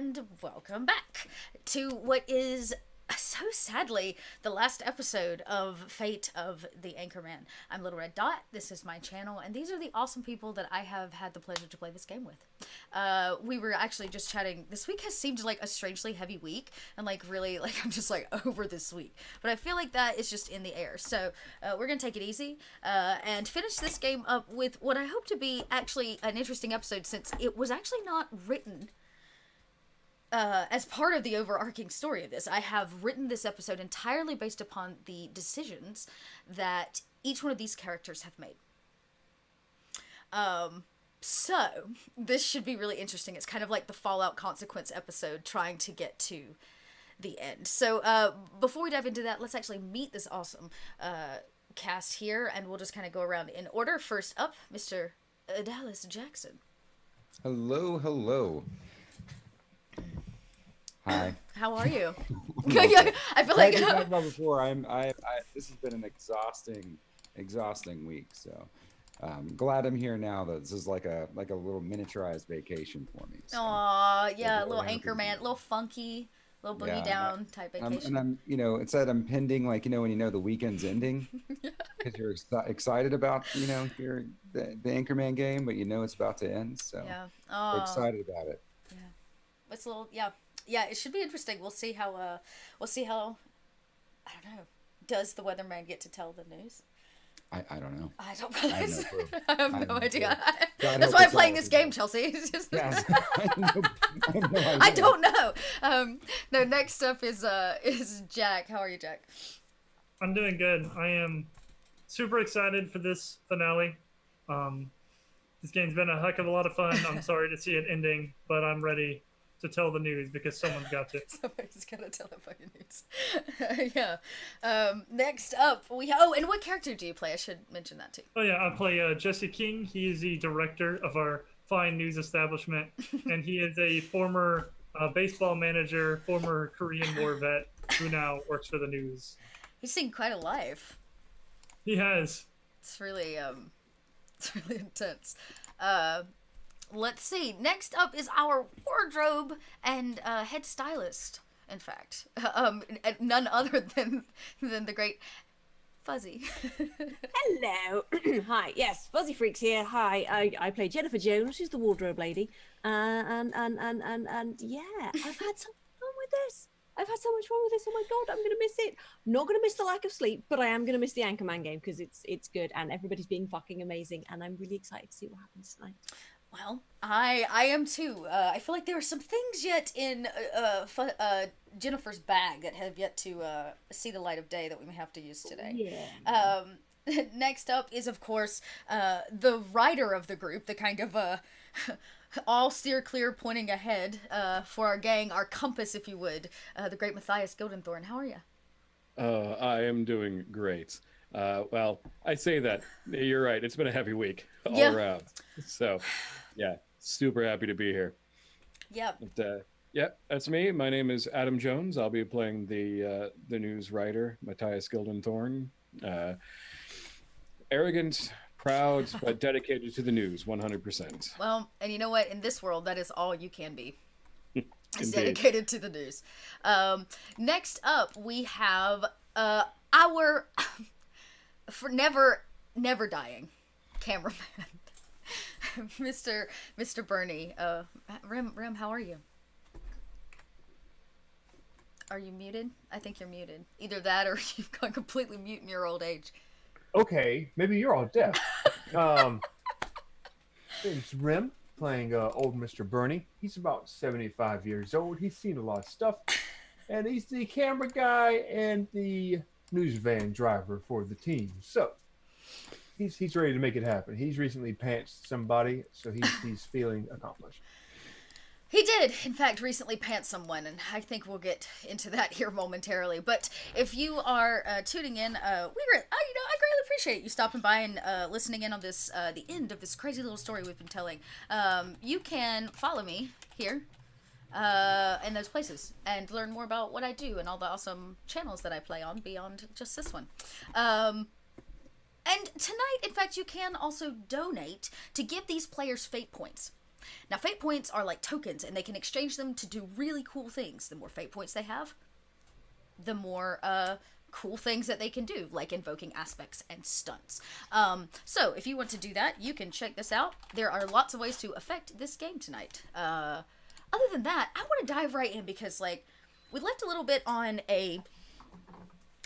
and welcome back to what is so sadly the last episode of Fate of the Anchorman. I'm Little Red Dot, this is my channel, and these are the awesome people that I have had the pleasure to play this game with. We were actually just chatting. This week has seemed like a strangely heavy week, and really, I'm just over this week. But I feel like that is just in the air. So we're going to take it easy and finish this game up with what I hope to be actually an interesting episode, since it was actually not written as part of the overarching story of this. I have written this episode entirely based upon the decisions that each one of these characters have made. So, this should be really interesting. It's kind of like the Fallout Consequence episode, trying to get to the end. So, before we dive into that, let's actually meet this awesome cast here, and we'll just kind of go around in order. First up, Mr. Dallas Jackson. Hello, hello. Hi. How are you? I feel like talked about before. This has been an exhausting week. So, glad I'm here now. That this is like a little miniaturized vacation for me. So, aw, yeah, a little Anchorman, a little funky, a little boogie down type vacation. I'm it said I'm pending, when the weekend's ending, because you're excited about, the Anchorman game, but it's about to end. So, yeah, we're excited about it. Yeah, it's a little, yeah, it should be interesting. We'll see how, I don't know. Does the weatherman get to tell the news? I don't know. I don't I have no clue. I have no idea. God That's why I'm playing this game, Chelsea. It's just yes. I have no idea. I don't know. No, next up is Jack. How are you, Jack? I'm doing good. I am super excited for this finale. This game's been a heck of a lot of fun. I'm sorry to see it ending, but I'm ready to tell the news because someone's got to. Somebody's got to tell the fucking news. Yeah. Next up, and what character do you play? I should mention that too. Oh yeah, I play Jesse King. He is the director of our fine news establishment, and he is a former baseball manager, former Korean War vet who now works for the news. He's seen quite a life. He has. It's really intense. Let's see. Next up is our wardrobe and head stylist, in fact. None other than the great Fuzzy. Hello. Hi. Yes, Fuzzy Freaks here. Hi. I play Jennifer Jones. She's the wardrobe lady. And yeah, I've had so much fun with this. I've had so much fun with this. Oh my god, I'm gonna miss it. Not gonna miss the lack of sleep, but I am gonna miss the Anchorman game because it's good and everybody's being fucking amazing, and I'm really excited to see what happens tonight. Well, I am too. I feel like there are some things yet in Jennifer's bag that have yet to see the light of day that we may have to use today. Yeah. Next up is, of course, the writer of the group, the kind of all steer clear, pointing ahead for our gang, our compass, if you would, the great Matthias Gildenthorne. How are you? I am doing great. Well, I say that. You're right. It's been a heavy week all around. So, yeah, super happy to be here. Yep. But, that's me. My name is Adam Jones. I'll be playing the news writer, Matthias Gildenthorne. Arrogant, proud, but dedicated to the news, 100%. Well, and you know what? In this world, that is all you can be. Is Indeed. dedicated to the news. Next up, we have our for never dying cameraman, Mr. Bernie. Rem, how are you? Are you muted? I think you're muted. Either that or you've gone completely mute in your old age. Okay, maybe you're all deaf. It's Rim playing old Mr. Bernie. He's about 75 years old. He's seen a lot of stuff. And he's the camera guy and the news van driver for the team. So he's ready to make it happen. He's recently pantsed somebody, so he's feeling accomplished. He did, in fact, recently pants someone, and I think we'll get into that here momentarily. But if you are tuning in, I greatly appreciate you stopping by and listening in on this, the end of this crazy little story we've been telling. You can follow me here in those places and learn more about what I do and all the awesome channels that I play on beyond just this one. And tonight, in fact, you can also donate to give these players fate points. Now, fate points are like tokens, and they can exchange them to do really cool things. The more fate points they have, the more cool things that they can do, like invoking aspects and stunts. So if you want to do that, you can check this out. There are lots of ways to affect this game tonight. Other than that, I want to dive right in because, like, we left a little bit on a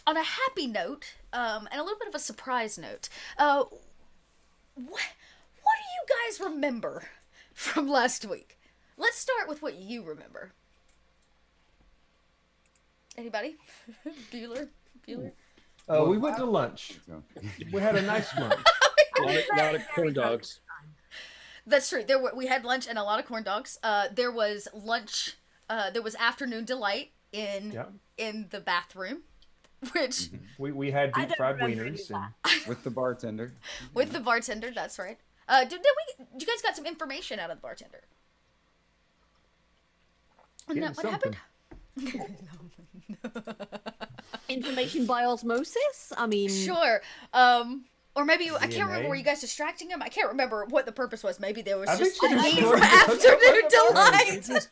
happy note, and a little bit of a surprise note. What do you guys remember from last week? Let's start with what you remember. Anybody? Bueller? We went to lunch. We had a nice lunch. A lot of corn dogs. That's true. We had lunch and a lot of corn dogs. There was lunch. There was afternoon delight in the bathroom, which we had deep fried wieners with the bartender. With the bartender, that's right. Did you guys got some information out of the bartender? Getting What something. happened? Information by osmosis? I mean, Sure. Or maybe I can't DNA? remember. Were you guys distracting him? I can't remember what the purpose was. Maybe there was I just think a she need was for afternoon delight.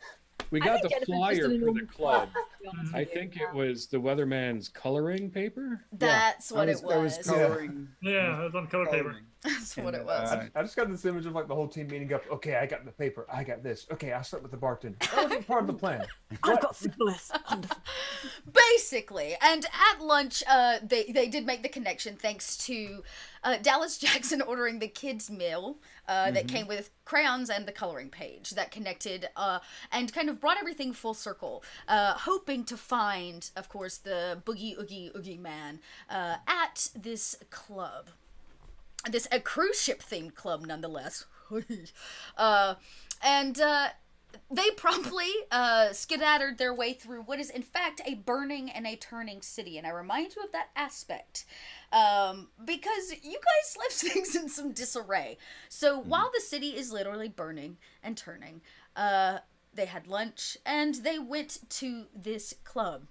We I got think the Jennifer's flyer just an for the enormous club. brat, to be honest I with you. think it was the weatherman's coloring paper. That's what it I was was. coloring. Yeah, it was on color paper. coloring. That's what it And, was. I just got this image of like the whole team meeting up. Okay, I got the paper. I got this. Okay, I slept with the bartender. That wasn't part of the plan. I've got syphilis. Wonderful. Basically, and at lunch, they did make the connection thanks to Dallas Jackson ordering the kids' meal that came with crayons and the coloring page that connected and kind of brought everything full circle, hoping to find, of course, the Boogie Oogie Oogie Man at this club. A cruise ship themed club, nonetheless. They promptly skedattered their way through what is, in fact, a burning and a turning city. And I remind you of that aspect because you guys left things in some disarray. So while the city is literally burning and turning, they had lunch and they went to this club.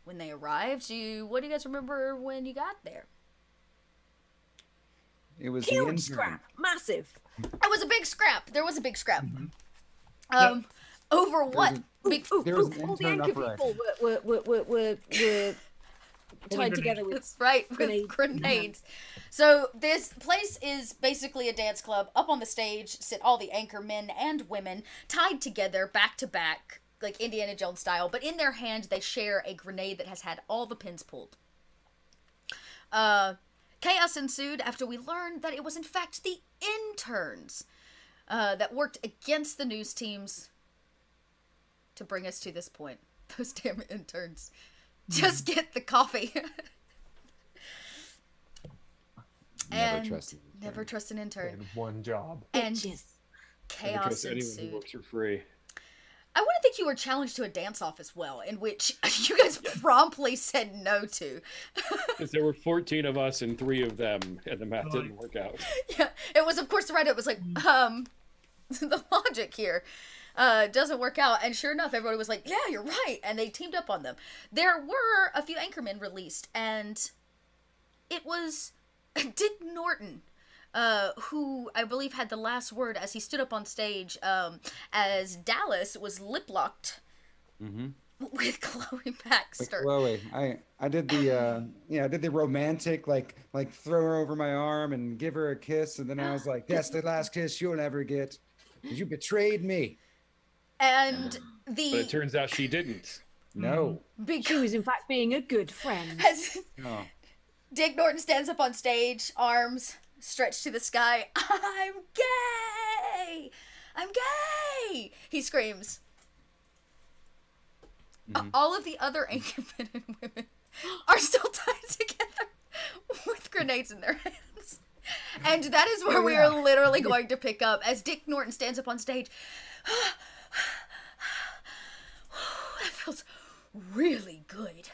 When they arrived, what do you guys remember when you got there? It was the Huge intern. scrap. Massive. It was a big scrap. There was a big scrap. Over what? There was an All the intern anchor uprising. people were tied together with That's right, with Grenades. grenades. So this place is basically a dance club. Up on the stage sit all the anchor men and women tied together back to back, like Indiana Jones style. But in their hand, they share a grenade that has had all the pins pulled. Chaos ensued after we learned that it was in fact the interns that worked against the news teams to bring us to this point. Those damn interns. Just get the coffee. Never trust an intern. And one job. And bitches. Never chaos trust anyone who ensued. works for free. I want to think you were challenged to a dance-off as well, in which you guys promptly said no to. Because there were 14 of us and 3 of them, and the math didn't work out. Yeah, it was, of course, right. It was like, the logic here doesn't work out. And sure enough, everybody was like, yeah, you're right. And they teamed up on them. There were a few Anchormen released, and it was Dick Norton, who I believe had the last word as he stood up on stage as Dallas was lip-locked with Chloe Baxter. Chloe, I did the I did the romantic like throw her over my arm and give her a kiss, and then I was like, that's the last kiss you'll ever get, 'cause you betrayed me. And But it turns out she didn't. No. She was in fact being a good friend. as No. Dick Norton stands up on stage, arms stretched to the sky. I'm gay! I'm gay! He screams. All of the other Anchormen and women are still tied together with grenades in their hands. And that is where we are literally going to pick up as Dick Norton stands up on stage. That feels really good.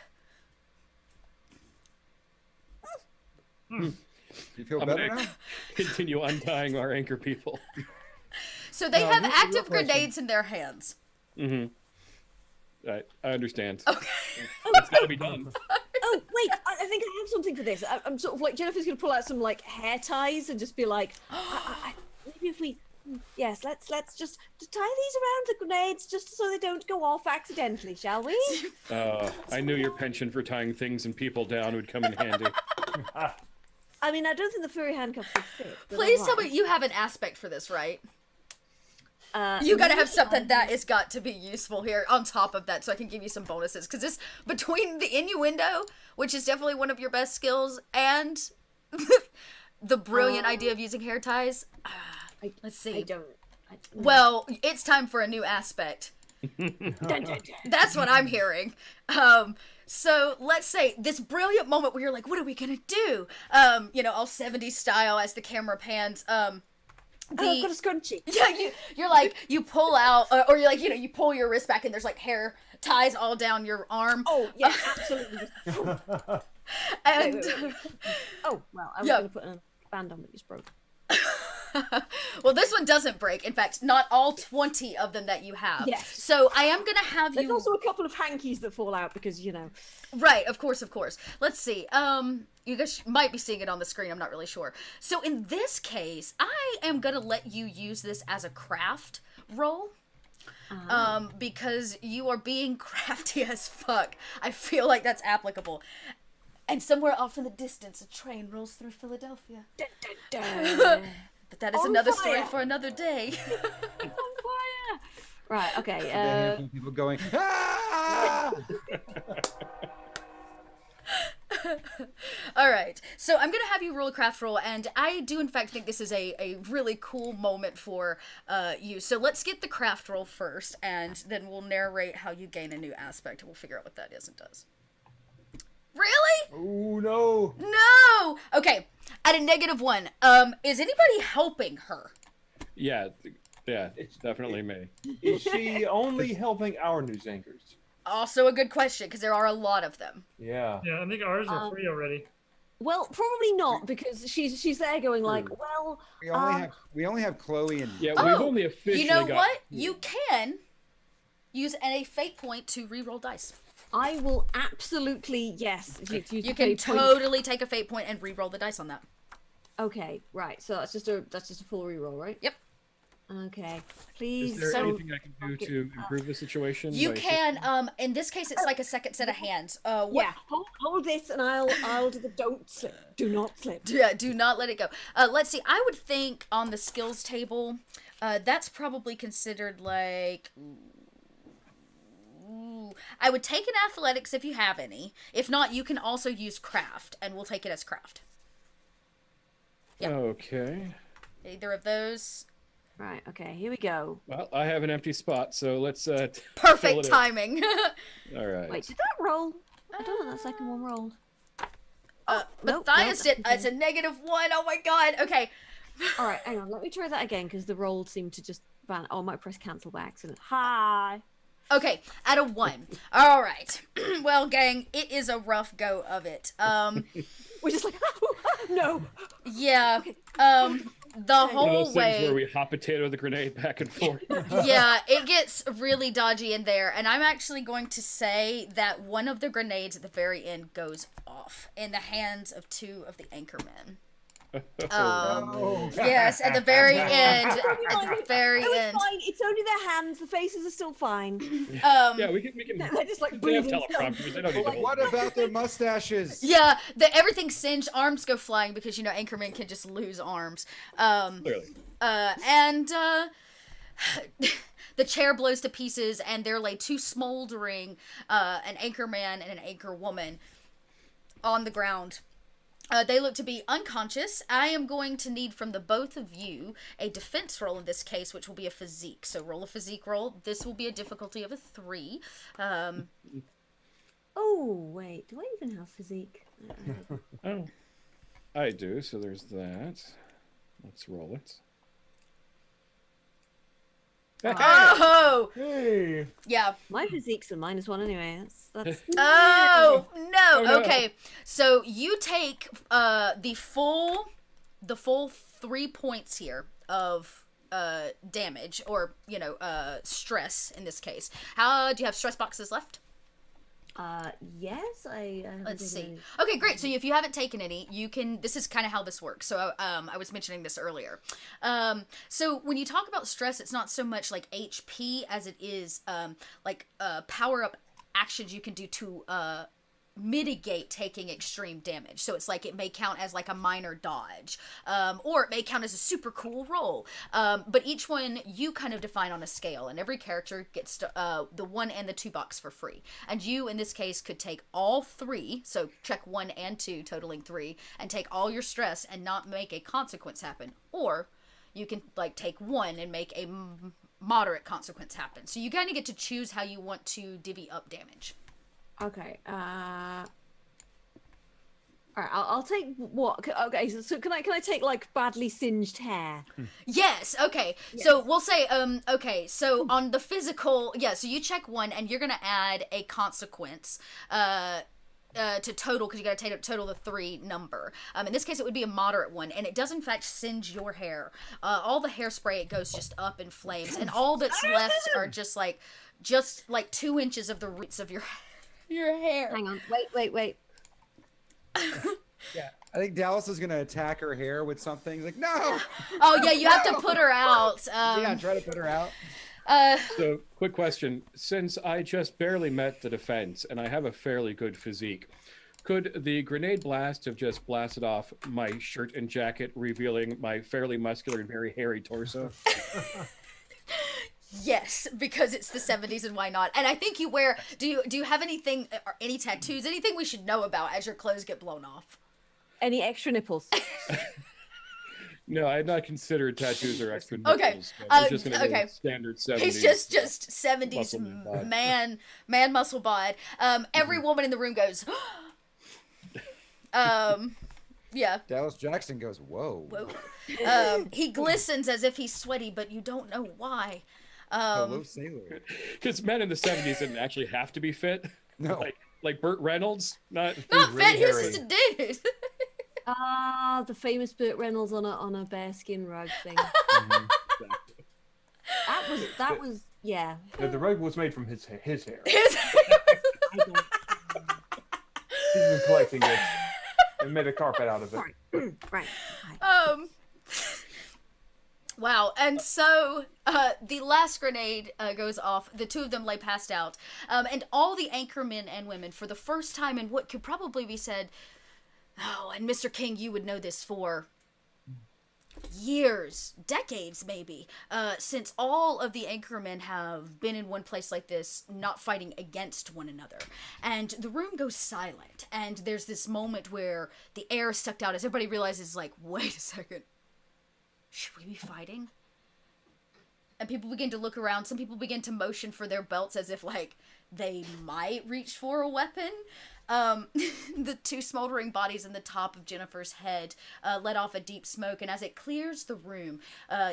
You feel I'm better gonna now? continue untying our anchor people. So they No, have here's the real active question. grenades in their hands. I understand. Okay. It's got to be done. Oh wait, I think I have something for this. I'm sort of like Jennifer's going to pull out some like hair ties and just be like, maybe if we Yes, let's just to tie these around the grenades just so they don't go off accidentally, shall we? I knew your penchant for tying things and people down would come in handy. I mean, I don't think the furry handcuffs would fit. but Please tell alright. me you have an aspect for this, right? Uh, You gotta have maybe something that has got to be useful here on top of that so I can give you some bonuses. Because this, between the innuendo, which is definitely one of your best skills, and the brilliant idea of using hair ties, let's see. I don't. Well, it's time for a new aspect. Dun, dun, dun. That's what I'm hearing. So let's say this brilliant moment where you're like, what are we gonna do? All 70s style as the camera pans. Oh, I've got a scrunchie. Yeah, you're like, you pull out, or you're like, you pull your wrist back and there's like hair ties all down your arm. Oh, yeah, absolutely. And Wait. Oh, well, I was Yeah. going to put a band on that just broke. well, this one doesn't break. In fact, not all 20 of them that you have. Yes. So I am gonna have There's you. also a couple of hankies that fall out because, Right, of course. Let's see. You guys might be seeing it on the screen. I'm not really sure. So in this case, I am gonna let you use this as a craft roll. Because you are being crafty as fuck. I feel like that's applicable. And somewhere off in the distance, a train rolls through Philadelphia. Dun, dun, dun. But that is On another story fire. for another day. On fire. Right, okay. The handful of people going, ah! All right, so I'm gonna have you roll a craft roll, and I do in fact think this is a really cool moment for you. So let's get the craft roll first, and then we'll narrate how you gain a new aspect, and we'll figure out what that is and does. Really? Oh no! No. Okay, at a -1, is anybody helping her? Yeah, it's definitely me. Is she only helping our news anchors? Also a good question, because there are a lot of them. Yeah. Yeah, I think ours are free already. Well, probably not because she's there going like, well, We only have Chloe and Yeah, Oh, we've only officially you know got... what? You can use a fate point to re-roll dice. I will absolutely yes. You can totally take a fate point and re-roll the dice on that. Okay, right. So that's just a full reroll, right? Yep. Okay. Please. Is there don't anything I can do to improve the situation? You Like- can. In this case, it's like a second set of hands. What? Yeah, hold this, and I'll do the don't slip. Do not slip. Yeah, do not let it go. Let's see. I would think on the skills table, that's probably considered like. Ooh, I would take an athletics if you have any. If not, you can also use craft, and we'll take it as craft. Yeah. Okay. Either of those. Right. Okay. Here we go. Well, I have an empty spot, so let's fill it Perfect in. timing. All right. Wait, did that roll? I don't know. That second one rolled. Nope, Matthias nope, did. It's a -1. Oh my god. Okay. All right. Hang on. Let me try that again because the roll seemed to just van. Oh, I might press cancel by accident. Hi. Okay, at a 1. All right. Well, gang, it is a rough go of it. We're just like, no. Yeah. The One of those whole things way. where we hot potato the grenade back and forth. Yeah, it gets really dodgy in there, and I'm actually going to say that one of the grenades at the very end goes off in the hands of 2 of the Anchormen. Yes, at the very end. At the very It was end. fine. It's only their hands. The faces are still fine. Yeah, we can. They're just like They have breathing. teleprompters. They don't need to hold. what about their mustaches? Yeah, everything's singed. Arms go flying because Anchorman can just lose arms. Clearly. And the chair blows to pieces, and there lay 2 smoldering, an Anchorman and an Anchorwoman on the ground. They look to be unconscious. I am going to need from the both of you a defense roll in this case, which will be a physique. So roll a physique roll. This will be a difficulty of a 3. Oh wait, do I even have physique? Oh, I do. So there's that. Let's roll it. Oh! Hey. Yeah. My physique's a -1 anyway. That's. Oh, no. Oh, no. Okay. So you take the full 3 points here of damage or stress in this case. How do you have stress boxes left? Yes, I. Let's see. Okay, great. So if you haven't taken any, you can. This is kind of how this works. So I was mentioning this earlier. So when you talk about stress, it's not so much like HP as it is power up actions you can do to mitigate taking extreme damage. So it's like it may count as like a minor dodge, or it may count as a super cool roll. But each one you kind of define on a scale, and every character gets the 1 and the 2 box for free. And you, in this case, could take all 3, so check 1 and 2, totaling 3, and take all your stress and not make a consequence happen. Or you can like take 1 and make a moderate consequence happen. So you kind of get to choose how you want to divvy up damage. Okay. All right. I'll take what? Okay. So can I take like badly singed hair? Yes. Okay. Yeah. So we'll say okay. So on the physical, yeah. So you check 1, and you're gonna add a consequence. To total, because you got to total the 3 number. In this case, it would be a moderate one, and it does in fact singe your hair. All the hairspray, it goes just up in flames, and all that's left are just like 2 inches of the roots of your hair. Hang on, wait. Yeah, I think Dallas is gonna attack her hair with something. He's like, no. Oh yeah, you have to put her out. Yeah, try to put her out. So, quick question. Since I just barely met the defense and I have a fairly good physique, could the grenade blast have just blasted off my shirt and jacket, revealing my fairly muscular and very hairy torso? Yes, because it's the 70s, and why not? And I think you wear... Do you have anything, or any tattoos, anything we should know about as your clothes get blown off? Any extra nipples? No, I had not considered tattoos or extra nipples. Okay. It's just gonna be standard 70s. He's just 70s man muscle bod. Every woman in the room goes, yeah. Dallas Jackson goes, whoa. He glistens as if he's sweaty, but you don't know why. Hello, sailor. Because men in the 70s didn't actually have to be fit. No. Like Burt Reynolds, not fit. really He was just a dude. The famous Burt Reynolds on a bearskin rug thing. That was yeah. The rug was made from his hair. His He's been collecting it and made a carpet out of it. Right. Wow. And so the last grenade goes off. The 2 of them lay passed out. And all the Anchormen and women, for the first time in what could probably be said, oh, and Mr. King, you would know this, for years, decades maybe, since all of the Anchormen have been in one place like this, not fighting against one another. And the room goes silent, and there's this moment where the air is sucked out as everybody realizes, like, wait a second, should we be fighting? And people begin to look around. Some people begin to motion for their belts as if, like, they might reach for a weapon. The 2 smoldering bodies in the top of Jennifer's head let off a deep smoke, and as it clears the room,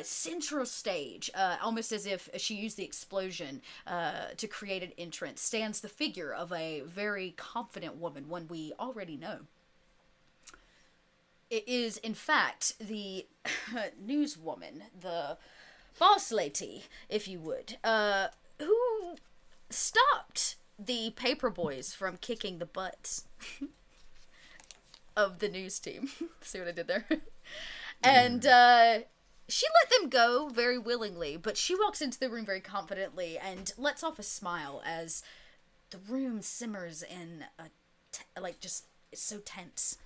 central stage, almost as if she used the explosion to create an entrance, stands the figure of a very confident woman, one we already know. It is, in fact, the newswoman, the boss lady, if you would, who stopped the paper boys from kicking the butts of the news team. See what I did there? And she let them go very willingly, but she walks into the room very confidently and lets off a smile as the room simmers in it's so tense.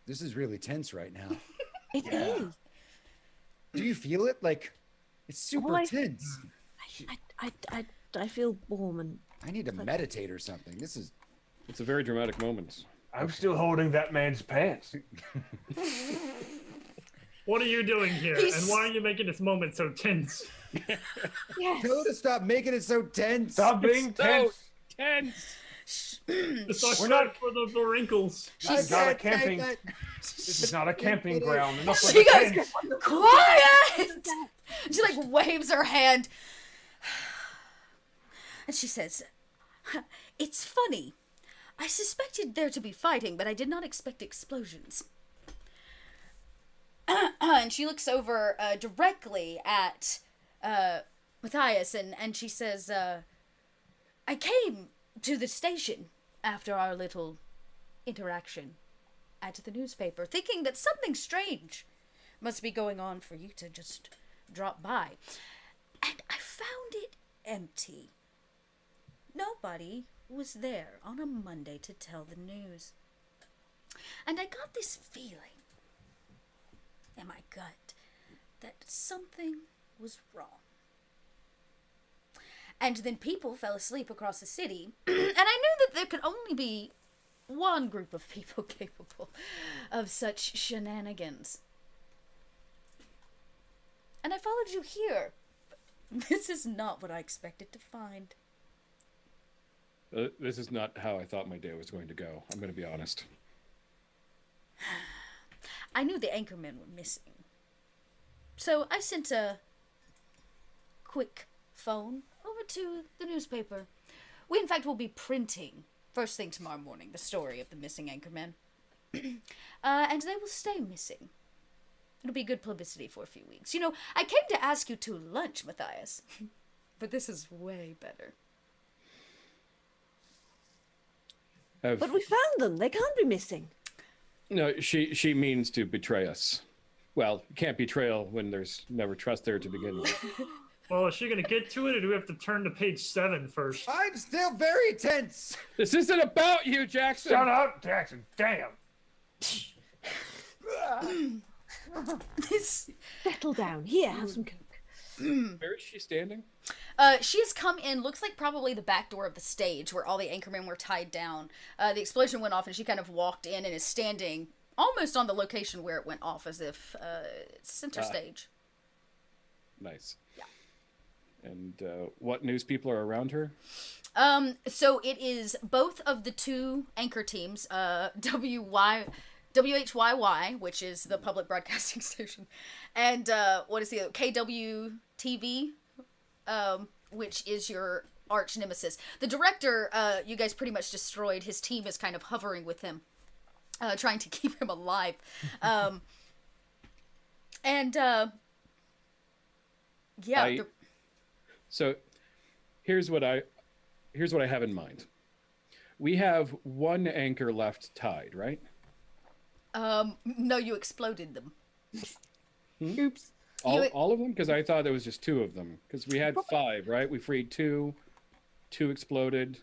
This is really tense right now. It is. Do you feel it? Like, it's super tense. I feel warm and... I need to meditate or something. It's a very dramatic moment. I'm still holding that man's pants. What are you doing here? And why are you making this moment so tense? Yes. Tell her to stop making it so tense. Stop being tense. Tense. It's not We're good not- for the wrinkles. This is not a camping. This is not a camping ground. Enough with She the goes, tense. quiet! She like waves her hand. And she says, it's funny. I suspected there to be fighting, but I did not expect explosions. And she looks over directly at Matthias, and she says, I came to the station after our little interaction at the newspaper, thinking that something strange must be going on for you to just drop by. And I found it empty. Nobody was there on a Monday to tell the news. And I got this feeling in my gut that something was wrong. And then people fell asleep across the city, and I knew that there could only be one group of people capable of such shenanigans. And I followed you here. This is not what I expected to find. This is not how I thought my day was going to go. I'm going to be honest. I knew the Anchormen were missing. So I sent a quick phone over to the newspaper. We, in fact, will be printing, first thing tomorrow morning, the story of the missing Anchormen. And they will stay missing. It'll be good publicity for a few weeks. You know, I came to ask you to lunch, Matthias. But this is way better. But we found them. They can't be missing. No, she means to betray us. Well, you can't betrayal when there's never trust there to begin with. Well, is she going to get to it, or do we have to turn to page 7 first? I'm still very tense. This isn't about you, Jackson. Shut up, Jackson. Damn. Settle down. Here, have some Coke. Where is she standing? She has come in, looks like probably the back door of the stage where all the Anchormen were tied down. The explosion went off and she kind of walked in and is standing almost on the location where it went off, as if it's center stage. Nice. Yeah. And what news people are around her? So it is both of the two anchor teams, WHYY, which is the public broadcasting station, and what is the other? KWTV, which is your arch nemesis. The director, you guys pretty much destroyed. His team is kind of hovering with him, trying to keep him alive. Yeah. So here's what I have in mind. We have one anchor left tied, right? No, you exploded them. Oops. All of them? Because I thought there was just 2 of them. Because we had 5, right? We freed 2. 2 exploded.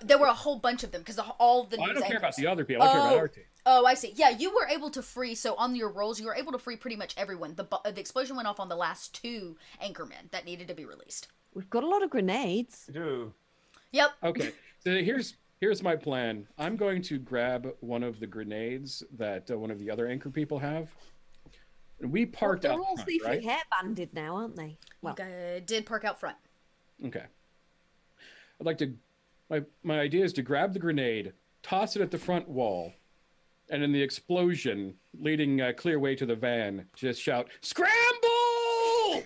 There were a whole bunch of them because all the. I don't care about the other people. I care about our team. Oh, I see. Yeah, you were able to free. So on your rolls, you were able to free pretty much everyone. The explosion went off on the last 2 Anchormen that needed to be released. We've got a lot of grenades. Dude. Yep. Okay. So here's my plan. I'm going to grab one of the grenades that one of the other anchor people have. And we parked They're out all front, safely right? hairbanded now, aren't they? Well, You did park out front. Okay. I'd like to. My idea is to grab the grenade, toss it at the front wall, and in the explosion leading a clear way to the van, just shout, "Scramble!"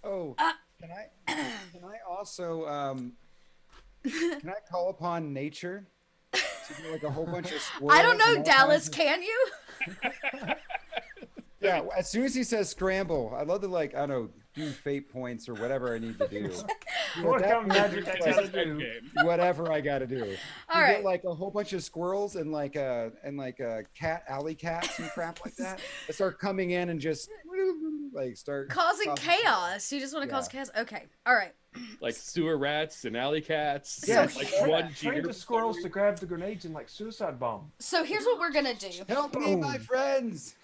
Oh, can I also can I call upon nature to do like a whole bunch of squirrels? I don't know, and all Dallas. kinds Can you? Yeah, as soon as he says scramble, I'd love to, like, I don't know, do fate points or whatever I need to do. What that kind of magic I gotta like, do? whatever I gotta do. All You right. get like a whole bunch of squirrels and like a alley cats and crap like that. They start coming in and just like start Causing chaos. You just want to cause chaos? Okay. All right. Like sewer rats and alley cats. Yeah, like yeah. one Train jeter. the squirrels to grab the grenades and like suicide bomb. So here's what we're gonna do. help me, my friends.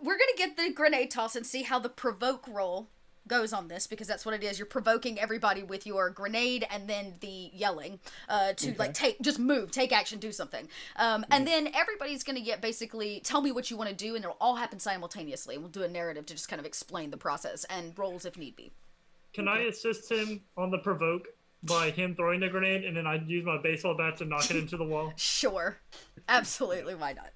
We're gonna get the grenade toss and see how the provoke roll goes on this, because that's what it is. You're provoking everybody with your grenade and then the yelling to like take action, do something. And then everybody's gonna get basically tell me what you want to do, and it'll all happen simultaneously. We'll do a narrative to just kind of explain the process and rolls if need be. Can I assist him on the provoke by him throwing the grenade, and then I use my baseball bat to knock it into the wall? Sure, absolutely. Why not?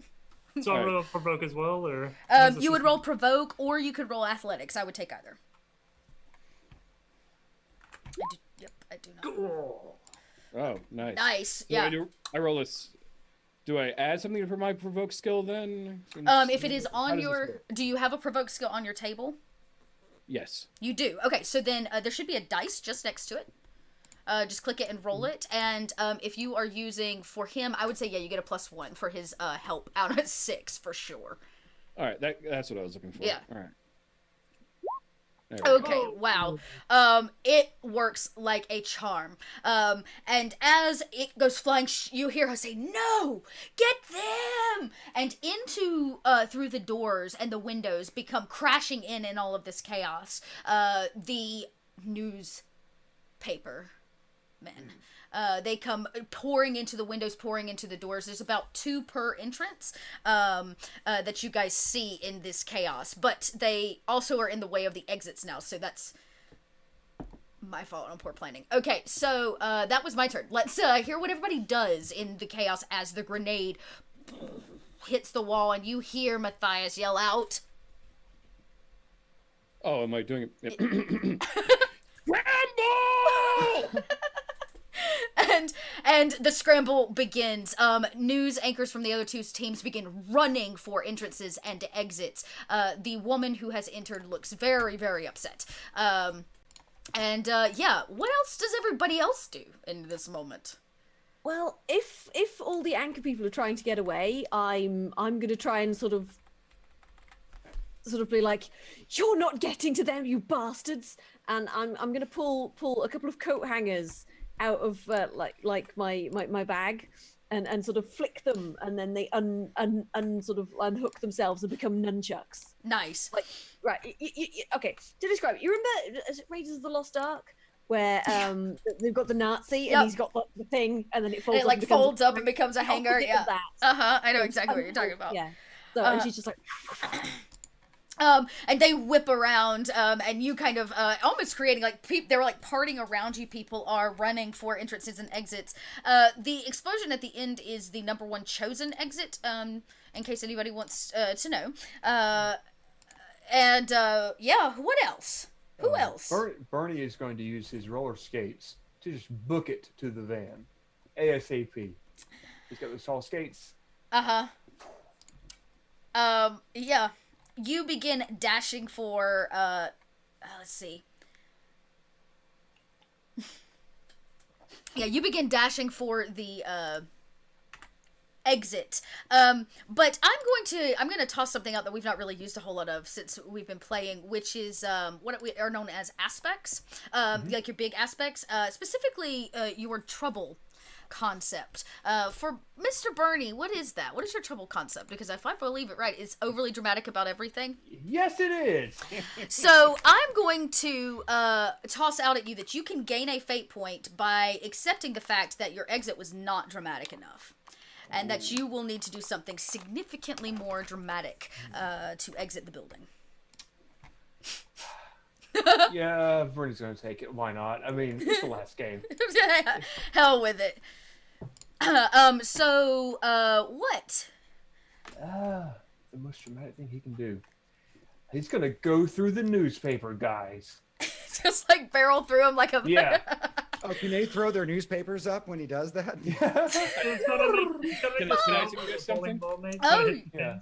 So I roll provoke as well, or You would roll provoke, or you could roll athletics. I would take either. I do not. Oh, nice. Nice. So Yeah. I roll this. Do I add something for my provoke skill then? If it is How on does this your, work? do you have a provoke skill on your table? Yes. You do. Okay, so then there should be a dice just next to it. Just click it and roll it. And if you are using, for him, I would say, yeah, you get a +1 for his help out of 6 for sure. All right, that's what I was looking for. Yeah. All right. Okay, wow. It works like a charm. And as it goes flying, you hear her say, "No! Get them!" And into, through the doors and the windows become crashing in all of this chaos. The newspaper men. They come pouring into the windows, pouring into the doors. There's about 2 per entrance that you guys see in this chaos. But they also are in the way of the exits now, so that's my fault on poor planning. Okay, so that was my turn. Let's hear what everybody does in the chaos as the grenade hits the wall, and you hear Matthias yell out. Oh, am I doing it? Scramble! And the scramble begins. News anchors from the other 2 teams begin running for entrances and exits. The woman who has entered looks very, very upset. Yeah, what else does everybody else do in this moment? Well, if all the anchor people are trying to get away, I'm gonna try and sort of be like, "You're not getting to them, you bastards!" And I'm gonna pull a couple of coat hangers out of like my bag and sort of flick them, and then they sort of unhook themselves and become nunchucks. Nice. Like, right, okay, to describe it, you remember, is it Raiders of the Lost Ark, where they've got the Nazi and he's got the thing, and then it folds and it folds up and becomes a hanger. Yeah. I know exactly what you're talking about. Yeah. So and she's just like. And they whip around, and you kind of, almost creating, like, they're, like, parting around you. People are running for entrances and exits. The explosion at the end is the #1 chosen exit, in case anybody wants to know. Yeah, what else? Who else? Bernie is going to use his roller skates to just book it to the van. ASAP. He's got those tall skates. Yeah. You begin dashing for, let's see. Yeah, you begin dashing for the, exit. But I'm going to toss something out that we've not really used a whole lot of since we've been playing, which is, what are known as aspects. Like your big aspects. Specifically, your trouble concept. For Mr. Bernie, what is that? What is your trouble concept? Because if I believe it right, it's overly dramatic about everything. Yes, it is. So I'm going to toss out at you that you can gain a fate point by accepting the fact that your exit was not dramatic enough. And that you will need to do something significantly more dramatic to exit the building. Yeah, Bernie's going to take it. Why not? I mean, it's the last game. Hell with it. So, what? The most dramatic thing he can do. He's going to go through the newspaper, guys. Just like barrel through him like a... Yeah. Oh, can they throw their newspapers up when he does that? Can I suggest something? Oh, Yeah.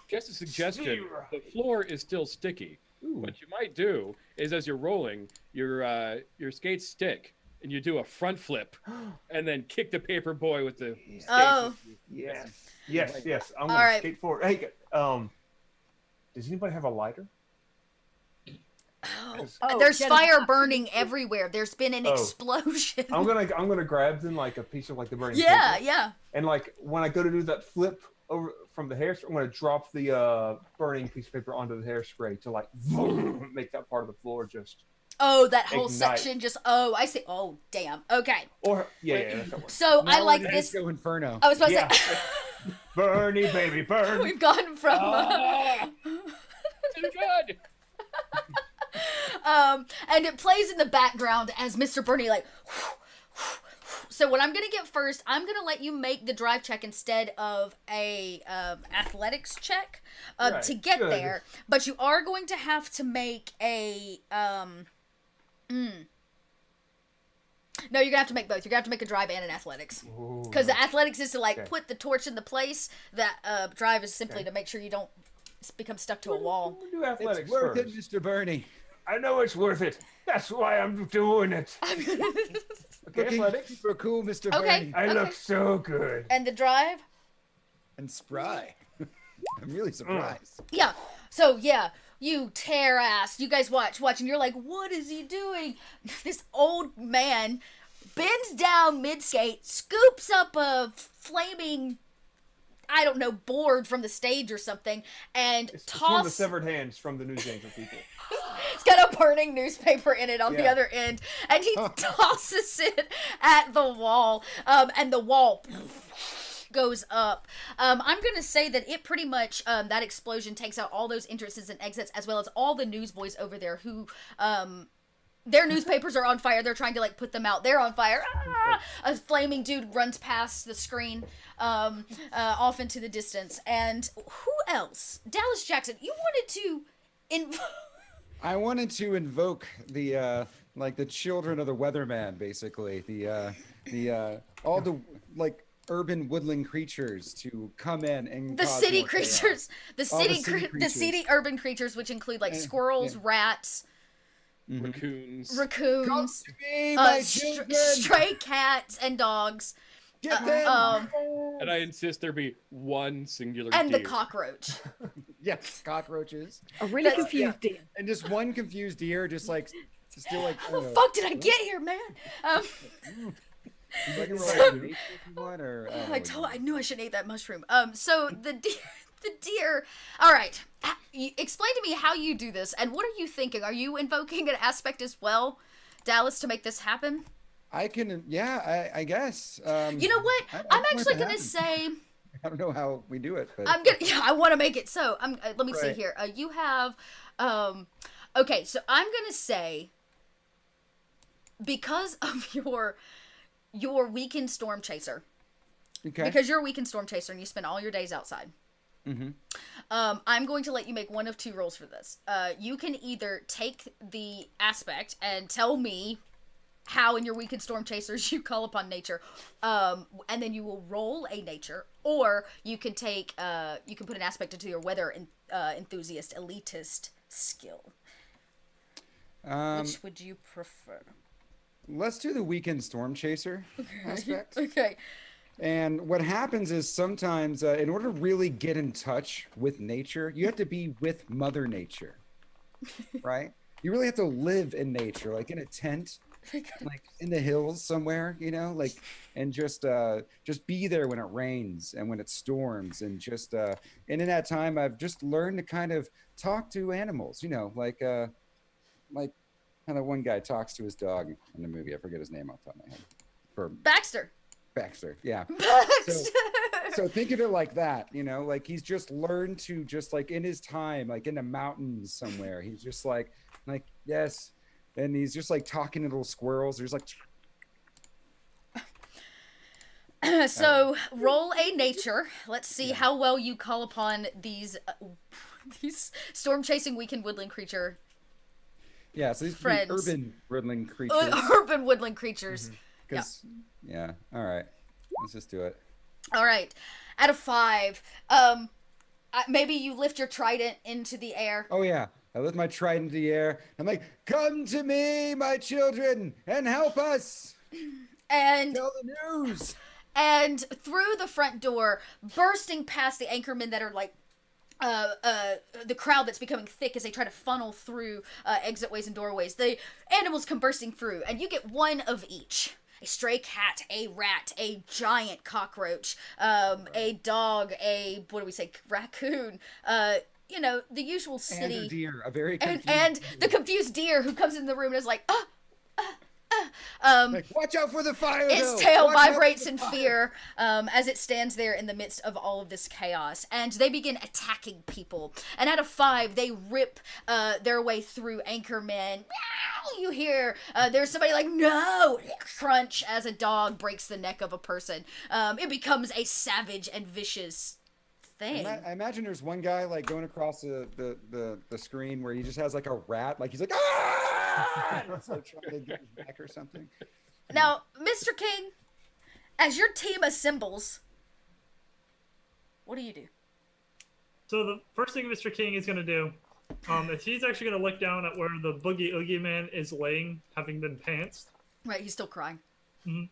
Just a suggestion. The floor is still sticky. What you might do is, as you're rolling, your skates stick, and you do a front flip, and then kick the paper boy with the skates. Oh. Yes. I'm All going to right. skate forward. Hey, does anybody have a lighter? There's Jennifer, fire burning everywhere. There's been an explosion. I'm gonna grab them like a piece of like the burning. Yeah, paper. yeah. And like when I go to do that flip over from the hairspray, I'm gonna drop the burning piece of paper onto the hairspray to like make that part of the floor just. Oh, that whole Ignite. section just. Oh, I see. Oh, damn. Okay. Or yeah, that works. So I like Now this. Disco Inferno. I was about to Yeah. say. Bernie, baby, burn. We've gone from. Too good. And it plays in the background as Mr. Bernie like. So what I'm gonna get first, I'm gonna let you make the drive check instead of a athletics check Right, to get good. there. But you are going to have to make a No, you're gonna have to make both. You're gonna have to make a drive and an athletics. Because the athletics is to like Okay. put the torch in the place. That drive is simply to make sure you don't It's become stuck to a wall. We'll do athletics It's worth first. it, Mr. Bernie. I know it's worth it. That's why I'm doing it. Okay, Looking athletics. super cool, Mr. Okay. Bernie. I look so good. And the drive? And spry. I'm really surprised. Yeah. So, yeah, you tear ass. You guys watch, and you're like, what is he doing? This old man bends down mid-skate, scoops up a flaming, I don't know, board from the stage or something, and It's one of the tosses... severed hands from the News Angel people. It's got a burning newspaper in it on the Yeah. other end, and he tosses it at the wall, and the wall goes up. I'm gonna say that it pretty much, that explosion takes out all those entrances and exits, as well as all the newsboys over there who, their newspapers are on fire. They're trying to, like, put them out. They're on fire. Ah! A flaming dude runs past the screen, off into the distance. And who else? Dallas Jackson, you wanted to... I wanted to invoke the like the children of the weatherman, basically. All the like urban woodland creatures to come in and the cause city more chaos. creatures, the All the city, city the creatures. city urban creatures, which include like squirrels, yeah. rats, Raccoons. Come raccoons, to me, my stray, children. stray cats and dogs, Get them. And I insist there be one singular and the deer. cockroach. Yes, cockroaches. A really That's- confused deer. And just one confused deer, just like still like. How the fuck did I get here, man? Like a So- nature if you want, or I knew I shouldn't eat that mushroom. So the deer. All right, explain to me how you do this, and what are you thinking? Are you invoking an aspect as well, Dallas, to make this happen? I can, yeah, I guess. You know what? I I'm want actually to gonna happen. say. I don't know how we do it, but I'm gonna. Yeah, I want to make it so. Let me see Right. here. You have. Okay, so I'm gonna say. Because of your weekend storm chaser. okay. Because you're a weekend storm chaser and you spend all your days outside. Mm-hmm. I'm going to let you make one of two rules for this. You can either take the aspect and tell me how in your weekend storm chasers you call upon nature, and then you will roll a nature, or you can take you can put an aspect into your weather enthusiast elitist skill. Which would you prefer? Let's do the weekend storm chaser aspect. Okay. And what happens is sometimes, in order to really get in touch with nature, you have to be with Mother Nature, right? You really have to live in nature, like in a tent, like in the hills somewhere, you know, like, and just be there when it rains and when it storms, and just and in that time, I've just learned to kind of talk to animals, you know, like how that one guy talks to his dog in the movie. I forget his name off the top of my head. For Baxter, yeah. So think of it like that, you know, like he's just learned to just like in his time, like in the mountains somewhere, he's just like, yes. And he's just like talking to little squirrels. There's like, So roll a nature. Let's see how well you call upon these storm chasing weekend woodland creature. yeah, so these Friends. urban woodland creatures. Urban woodland creatures. Cause, yeah, all right. Let's just do it. All right. Out of 5, maybe you lift your trident into the air. Oh, yeah. I lift my trident into the air. I'm like, come to me, my children, and help us. And Tell the news. and through the front door, bursting past the anchormen that are like the crowd that's becoming thick as they try to funnel through exit ways and doorways. The animals come bursting through, and you get one of each. A stray cat, a rat, a giant cockroach, a dog, raccoon, you know, the usual And city. a deer, a very And, confused and deer. the confused deer who comes in the room and is like, Like, watch out for the fire. its though. tail Watch out for vibrates the in fire." fear as it stands there in the midst of all of this chaos. And they begin attacking people. And out of 5, they rip their way through Anchormen. Meow! You hear there's somebody like, no! Crunch as a dog breaks the neck of a person. It becomes a savage and vicious thing. I imagine there's one guy like going across the screen where he just has like a rat, like he's like, ah! It's like trying to get his back or something. Now, Mr. King, as your team assembles, what do you do? So the first thing Mr. King is going to do is he's actually going to look down at where the Boogie Oogie Man is laying, having been pantsed. Right, he's still crying. Mm-hmm.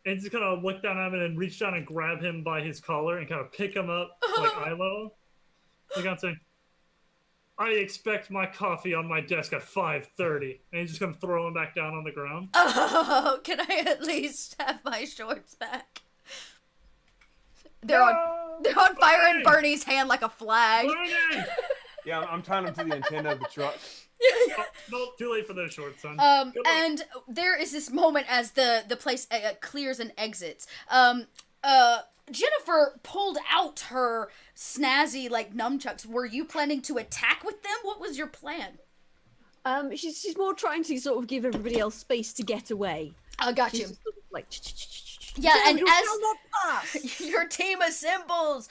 And he's going to look down at him and reach down and grab him by his collar and kind of pick him up like eye level. He's going to say, I expect my coffee on my desk at 5:30. And he's just going to throw him back down on the ground. Oh, can I at least have my shorts back? They're on fire in Bernie's hand like a flag. Bernie! Yeah, I'm tying him to the antenna of the truck. Oh, no, too late for those shorts, son. And there is this moment as the place clears and exits. Jennifer pulled out her snazzy like nunchucks. Were you planning to attack with them? What was your plan? She's more trying to sort of give everybody else space to get away. I got you. She's sort of like, yeah, and you shall not pass. Your team assembles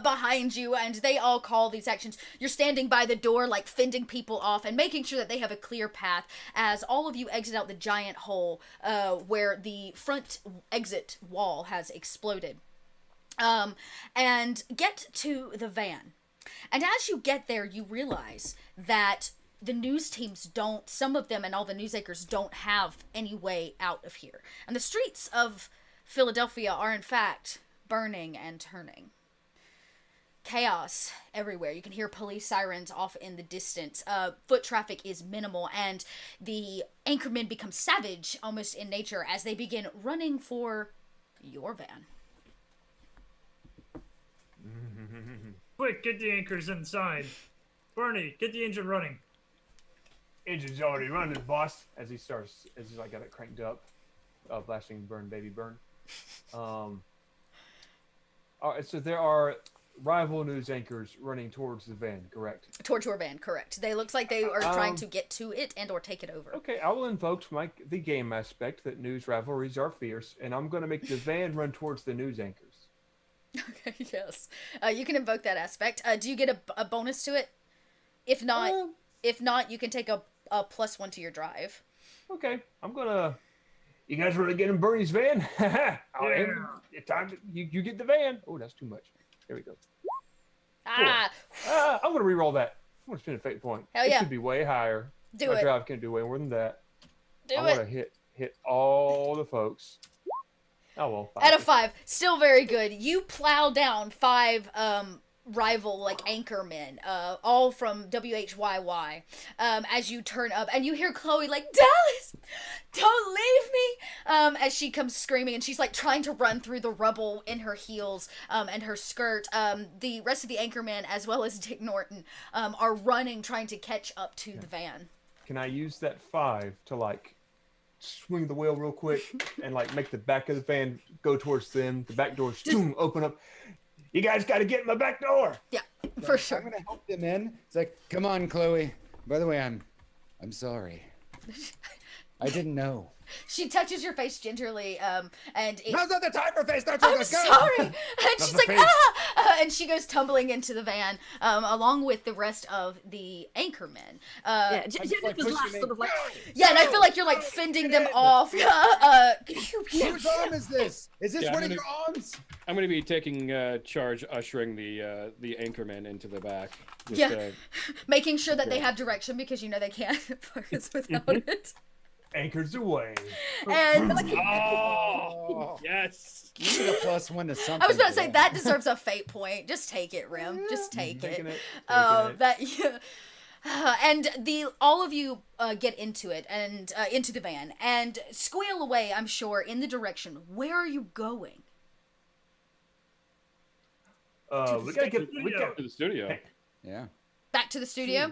behind you, and they all call these actions. You're standing by the door, like fending people off and making sure that they have a clear path as all of you exit out the giant hole where the front exit wall has exploded. And get to the van. And as you get there, you realize that the news teams don't, some of them and all the news anchors don't have any way out of here. And the streets of Philadelphia are in fact burning and turning. Chaos everywhere. You can hear police sirens off in the distance. Foot traffic is minimal, and the Anchormen become savage almost in nature as they begin running for your van. Quick, get the anchors inside. Bernie, get the engine running. Engine's already running, boss. As he's like got it cranked up, blasting burn, baby burn. All right, so there are rival news anchors running towards the van, correct? Towards your van, correct. They looks like they are trying to get to it and or take it over. Okay, I will invoke the game aspect that news rivalries are fierce, and I'm going to make the van run towards the news anchors. Okay, yes. You can invoke that aspect. Do you get a bonus to it? If not, you can take a +1 to your drive. Okay, I'm gonna. You guys ready to get in Bernie's van? Yeah. It's time. You get the van. Oh, that's too much. There we go. Ah, I'm gonna re-roll that. I'm gonna spend a fate point. Hell It yeah. should be way higher. do My it. drive can do way more than that. Do I want to it. hit all the folks. Oh well. Out of 5, still very good. You plow down 5 rival like Anchormen, all from WHYY. As you turn up, and you hear Chloe like, Dallas, don't leave me. As she comes screaming, and she's like trying to run through the rubble in her heels, and her skirt. The rest of the Anchormen, as well as Dick Norton, are running, trying to catch up to the van. Can I use that 5 to like swing the wheel real quick and like make the back of the van go towards them? The back door open up. You guys got to get in my back door. Yeah, for I'm sure. gonna help them in. It's like, come on, Chloe. By the way, I'm sorry. I didn't know. She touches your face gingerly, and it, Now's not the time for face. Let's I'm go. sorry. And she's the like, face. and she goes tumbling into the van, along with the rest of the Anchormen. Yeah, just, like, Jennifer's pushing last me. sort of like. Yeah, and I feel like you're like fending them off. Whose arm is this? Is this Yeah, one I'm of your arms? I'm going to be taking charge, ushering the Anchormen into the back. Just, Yeah. Making sure that they have direction because you know they can't focus without it. Anchors away. And Oh, yes. you need a +1 to something. I was about to say today. that deserves a fate point. Just take it, Rim. Just take Taking it. it. Taking it. That yeah. And all of you get into it and into the van and squeal away, I'm sure, in the direction. Where are you going? We gotta get. We studio. got. To the studio. Yeah. Back to the studio?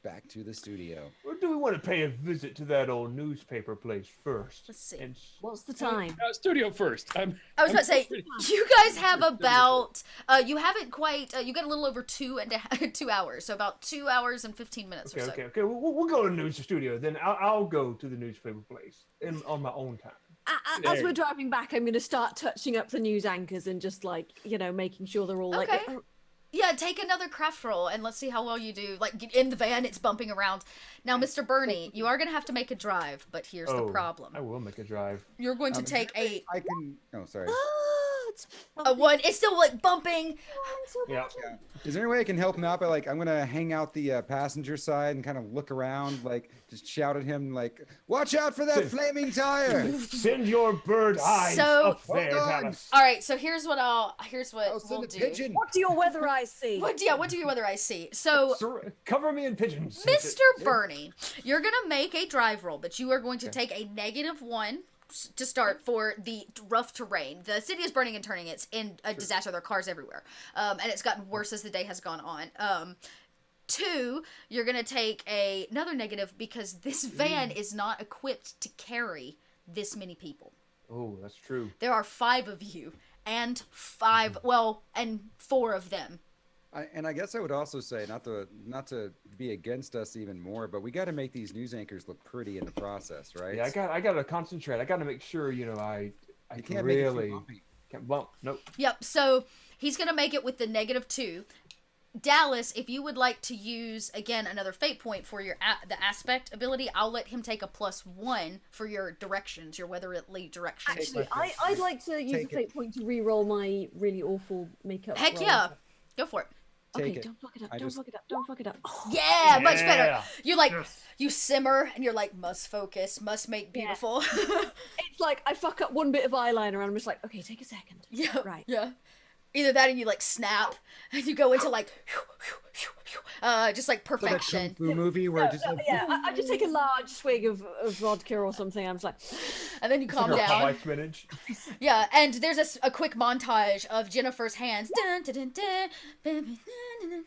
Back to the studio. Or do we want to pay a visit to that old newspaper place first? Let's see. And What's the time? Studio first. I was about to say, you guys have about, you haven't quite, you got a little over 2 hours, so about 2 hours and 15 minutes or so. okay. We'll go to the news studio. Then I'll go to the newspaper place on my own time. As we're driving back, I'm going to start touching up the news anchors and just like, making sure they're all Okay. like. Yeah, take another craft roll and let's see how well you do. Like, get in the van, it's bumping around. Now, Mr. Bernie, you are going to have to make a drive, but here's the problem. I will make a drive. You're going to take a... I can. Oh, sorry. Ah, A 1. It's still like bumping. Yeah. Yeah. Is there any way I can help him out by like I'm gonna hang out the passenger side and kind of look around, like just shout at him like, "Watch out for that flaming tire!" Send your bird eyes So- up there, Hold on. Dallas. All right, so here's what I'll we'll send a do. pigeon. What do your weather eyes see? What do you whether I see? So Cover me in pigeons. Mr. Bernie, you're gonna make a drive roll, but you are going to take a -1 to start for the rough terrain. The city is burning and turning. It's in a disaster. There are cars everywhere, and it's gotten worse as the day has gone on. 2, you're gonna take another negative because this van is not equipped to carry this many people. Oh, that's true. There are 5 of you, and 4 of them. I guess I would also say not to be against us even more, but we got to make these news anchors look pretty in the process, right? Yeah, I got to concentrate. I got to make sure, I You can can't make it too really bumpy. can't bump. Nope. Yep, so he's going to make it with the -2. Dallas, if you would like to use, again, another fate point for your the aspect ability, I'll let him take a +1 for your directions, your weatherly directions. Actually, I'd like to use the Take it. fate point to re-roll my really awful makeup. Heck roll. yeah, go for it. Take Okay, it. don't fuck it up. I Don't just- fuck it up. Don't fuck it up. Oh, Yeah, much better. Yeah. You like, Yes. you simmer, and you're like, must focus, must make beautiful. it's like I fuck up one bit of eyeliner, and I'm just like, okay, take a second. Yeah, Right. yeah. Either that, and you like snap, and you go into like, just like Like a kung perfection. fu movie where it just like, Yeah, I just take a large swig of vodka or something. I'm just like, And then you calm Like down. spinach. Yeah, and there's a quick montage of Jennifer's hands, dun, dun, dun, dun, dun, dun, dun,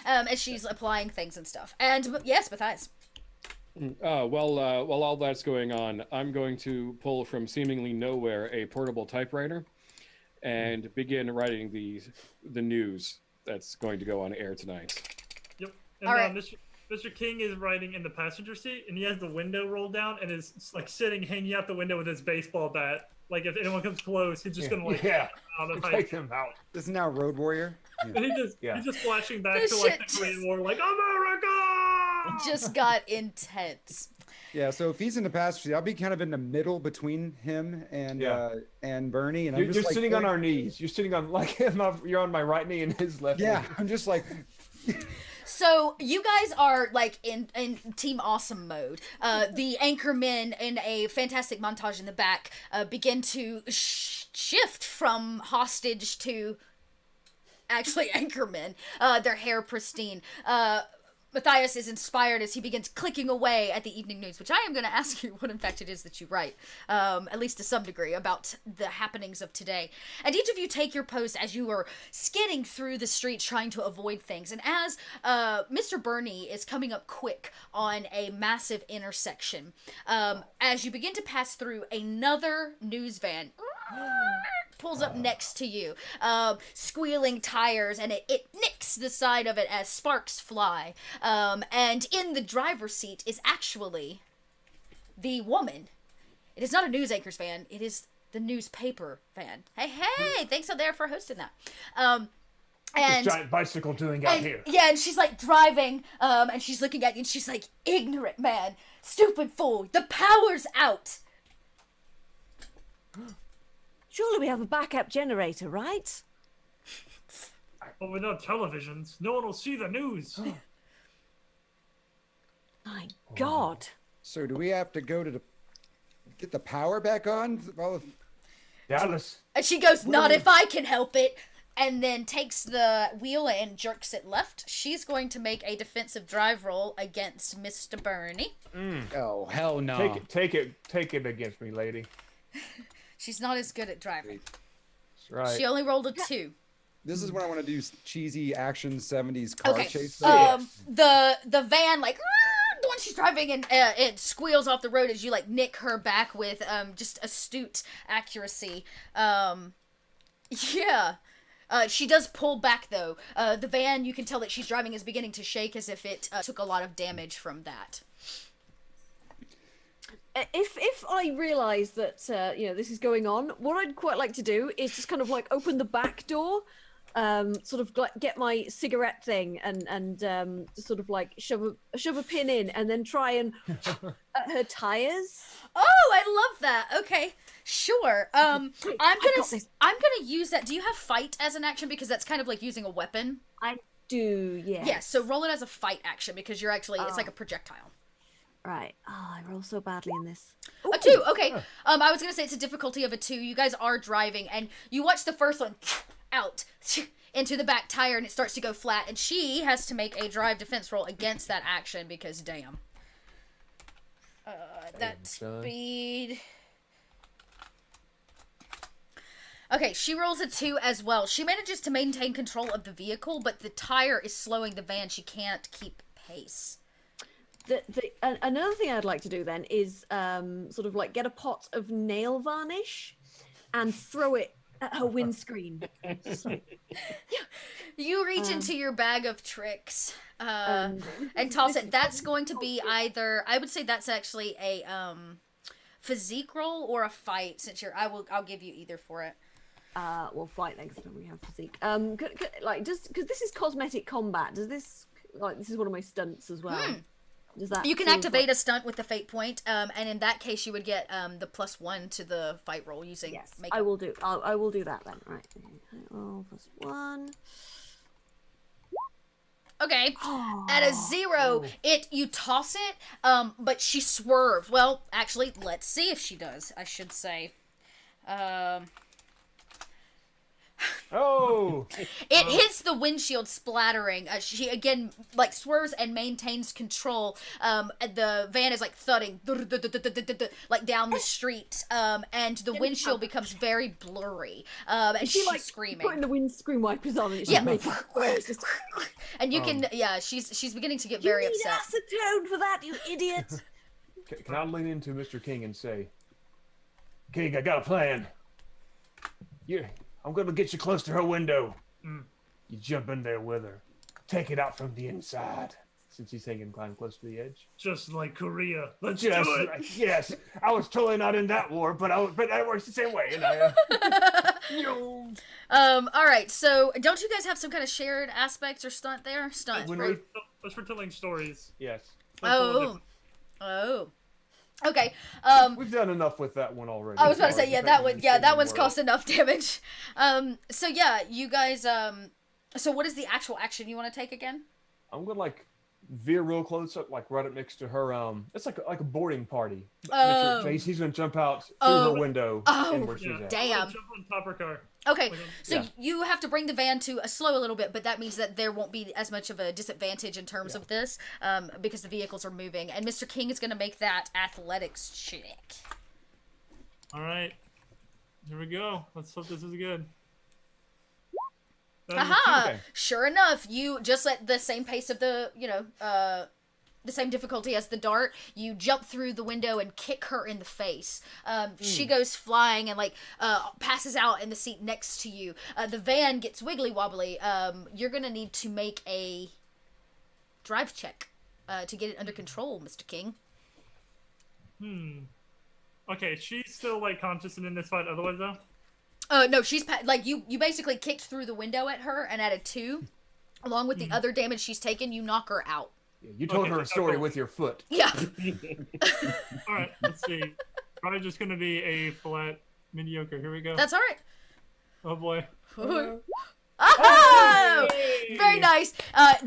dun, as she's applying things and stuff. And yes, Matthias. While all that's going on, I'm going to pull from seemingly nowhere a portable typewriter and begin writing the news that's going to go on air tonight. Yep. And All right. Mr. King is riding in the passenger seat, and he has the window rolled down, and is like sitting, hanging out the window with his baseball bat. Like if anyone comes close, he's just gonna like Yeah. out of Take height. them out. this is now Road Warrior. Yeah. And he's just flashing back This to like shit the Korean just- War, like America. Just got intense. Yeah, so if he's in the passenger seat, I'll be kind of in the middle between him and Yeah. and Bernie, and I'm You're just like, sitting on our knees. You're sitting on you're on my right knee and his left. Yeah, knee. I'm just like, So you guys are like in Team Awesome mode. The Anchormen in a fantastic montage in the back begin to shift from hostage to actually Anchormen. Their hair pristine. Matthias is inspired as he begins clicking away at the evening news, which I am going to ask you what in fact it is that you write, at least to some degree, about the happenings of today. And each of you take your post as you are skidding through the streets trying to avoid things. And as Mr. Bernie is coming up quick on a massive intersection, as you begin to pass through, another news van pulls up next to you, squealing tires, and it nicks the side of it as sparks fly. And in the driver's seat is actually the woman. It is not a news anchor's van, it is the newspaper van. Hey, thanks out there for hosting that. What's And this giant bicycle doing out here? Yeah, and she's like driving, and she's looking at you, and she's like, ignorant man, stupid fool, the power's out. surely we have a backup generator, right? but without televisions, no one will see the news. My God. so do we have to go to get the power back on? All of, Dallas. And she goes, not if I can help it, and then takes the wheel and jerks it left. She's going to make a defensive drive roll against Mr. Bernie. oh hell no! Take it against me, lady. She's not as good at driving. That's right. She only rolled a 2. This is when I want to do cheesy action '70s car Okay. chase. The van, like, the one she's driving, and it squeals off the road as you, like, nick her back with just astute accuracy. Yeah. She does pull back, though. The van, you can tell that she's driving, is beginning to shake as if it took a lot of damage from that. If I realise that this is going on, what I'd quite like to do is just kind of like open the back door, sort of like get my cigarette thing and just sort of like shove a pin in and then try and at her tires. Oh, I love that. Okay. Sure. I'm gonna use that. Do you have fight as an action, because that's kind of like using a weapon? I do, yes. Yes. So roll it as a fight action, because you're actually it's like a projectile. Right. Oh, I roll so badly in this. A 2. Okay. I was gonna say it's a difficulty of a 2. You guys are driving, and you watch the first one out into the back tire, and it starts to go flat, and she has to make a drive defense roll against that action, because damn. That speed. Okay, she rolls a 2 as well. She manages to maintain control of the vehicle, but the tire is slowing the van. She can't keep pace. Another thing I'd like to do then is sort of like get a pot of nail varnish and throw it at her windscreen. You reach into your bag of tricks and toss it. That's going to be either, I would say that's actually a physique roll or a fight, since I'll give you either for it. Well, fight then, because we have physique. Like, just because this is cosmetic combat, does this, like, this is one of my stunts as well. Does that you can activate a stunt with the fate point, and in that case you would get the +1 to the fight roll using makeup. I will do that then. Right. Oh, +1. Okay. At a 0, you toss it, but she swerves. Well, actually, let's see if she does, I should say. It hits the windshield, splattering. She again like swerves and maintains control. The van is like thudding like down the street, and the windshield becomes very blurry. And she's like screaming, putting the windscreen wipers on, and it's just making just... And you can she's beginning to get very upset. You need acetone for that, you idiot. Can I lean into Mr. King and say, King, I got a plan. I'm going to get you close to her window. You jump in there with her. Take it out from the inside. Since he's taking climb close to the edge. Just like Korea. Let's do it. Yes. I was totally not in that war, but that works the same way. All right. So don't you guys have some kind of shared aspects or stunt there? Stunt. Right? As for telling stories. Yes. Oh. Okay. We've done enough with that one already. I was about to say, that one's caused enough damage. So yeah, you guys, so what is the actual action you want to take again? I'm gonna like veer real close up, like right up next to her. It's like a boarding party. He's gonna jump out through her window and where she's at. Damn. Jump on top of her car. Okay, so you have to bring the van to a slow a little bit, but that means that there won't be as much of a disadvantage in terms of this, because the vehicles are moving. And Mr. King is going to make that athletics check. All right, here we go. Let's hope this is good. Aha! Okay. Sure enough, you just at the same pace of the same difficulty as the dart, you jump through the window and kick her in the face. She goes flying and passes out in the seat next to you. The van gets wiggly wobbly. You're gonna need to make a drive check to get it under control, Mr. King. Okay, she's still like conscious and in this fight. Otherwise, though. No, she's you basically kicked through the window at her and at a 2, along with the other damage she's taken. You knock her out. You told her a story with your foot. Yeah. All right, let's see. Probably just going to be a flat mediocre. Here we go. That's all right. Oh, boy. Oh! Very nice.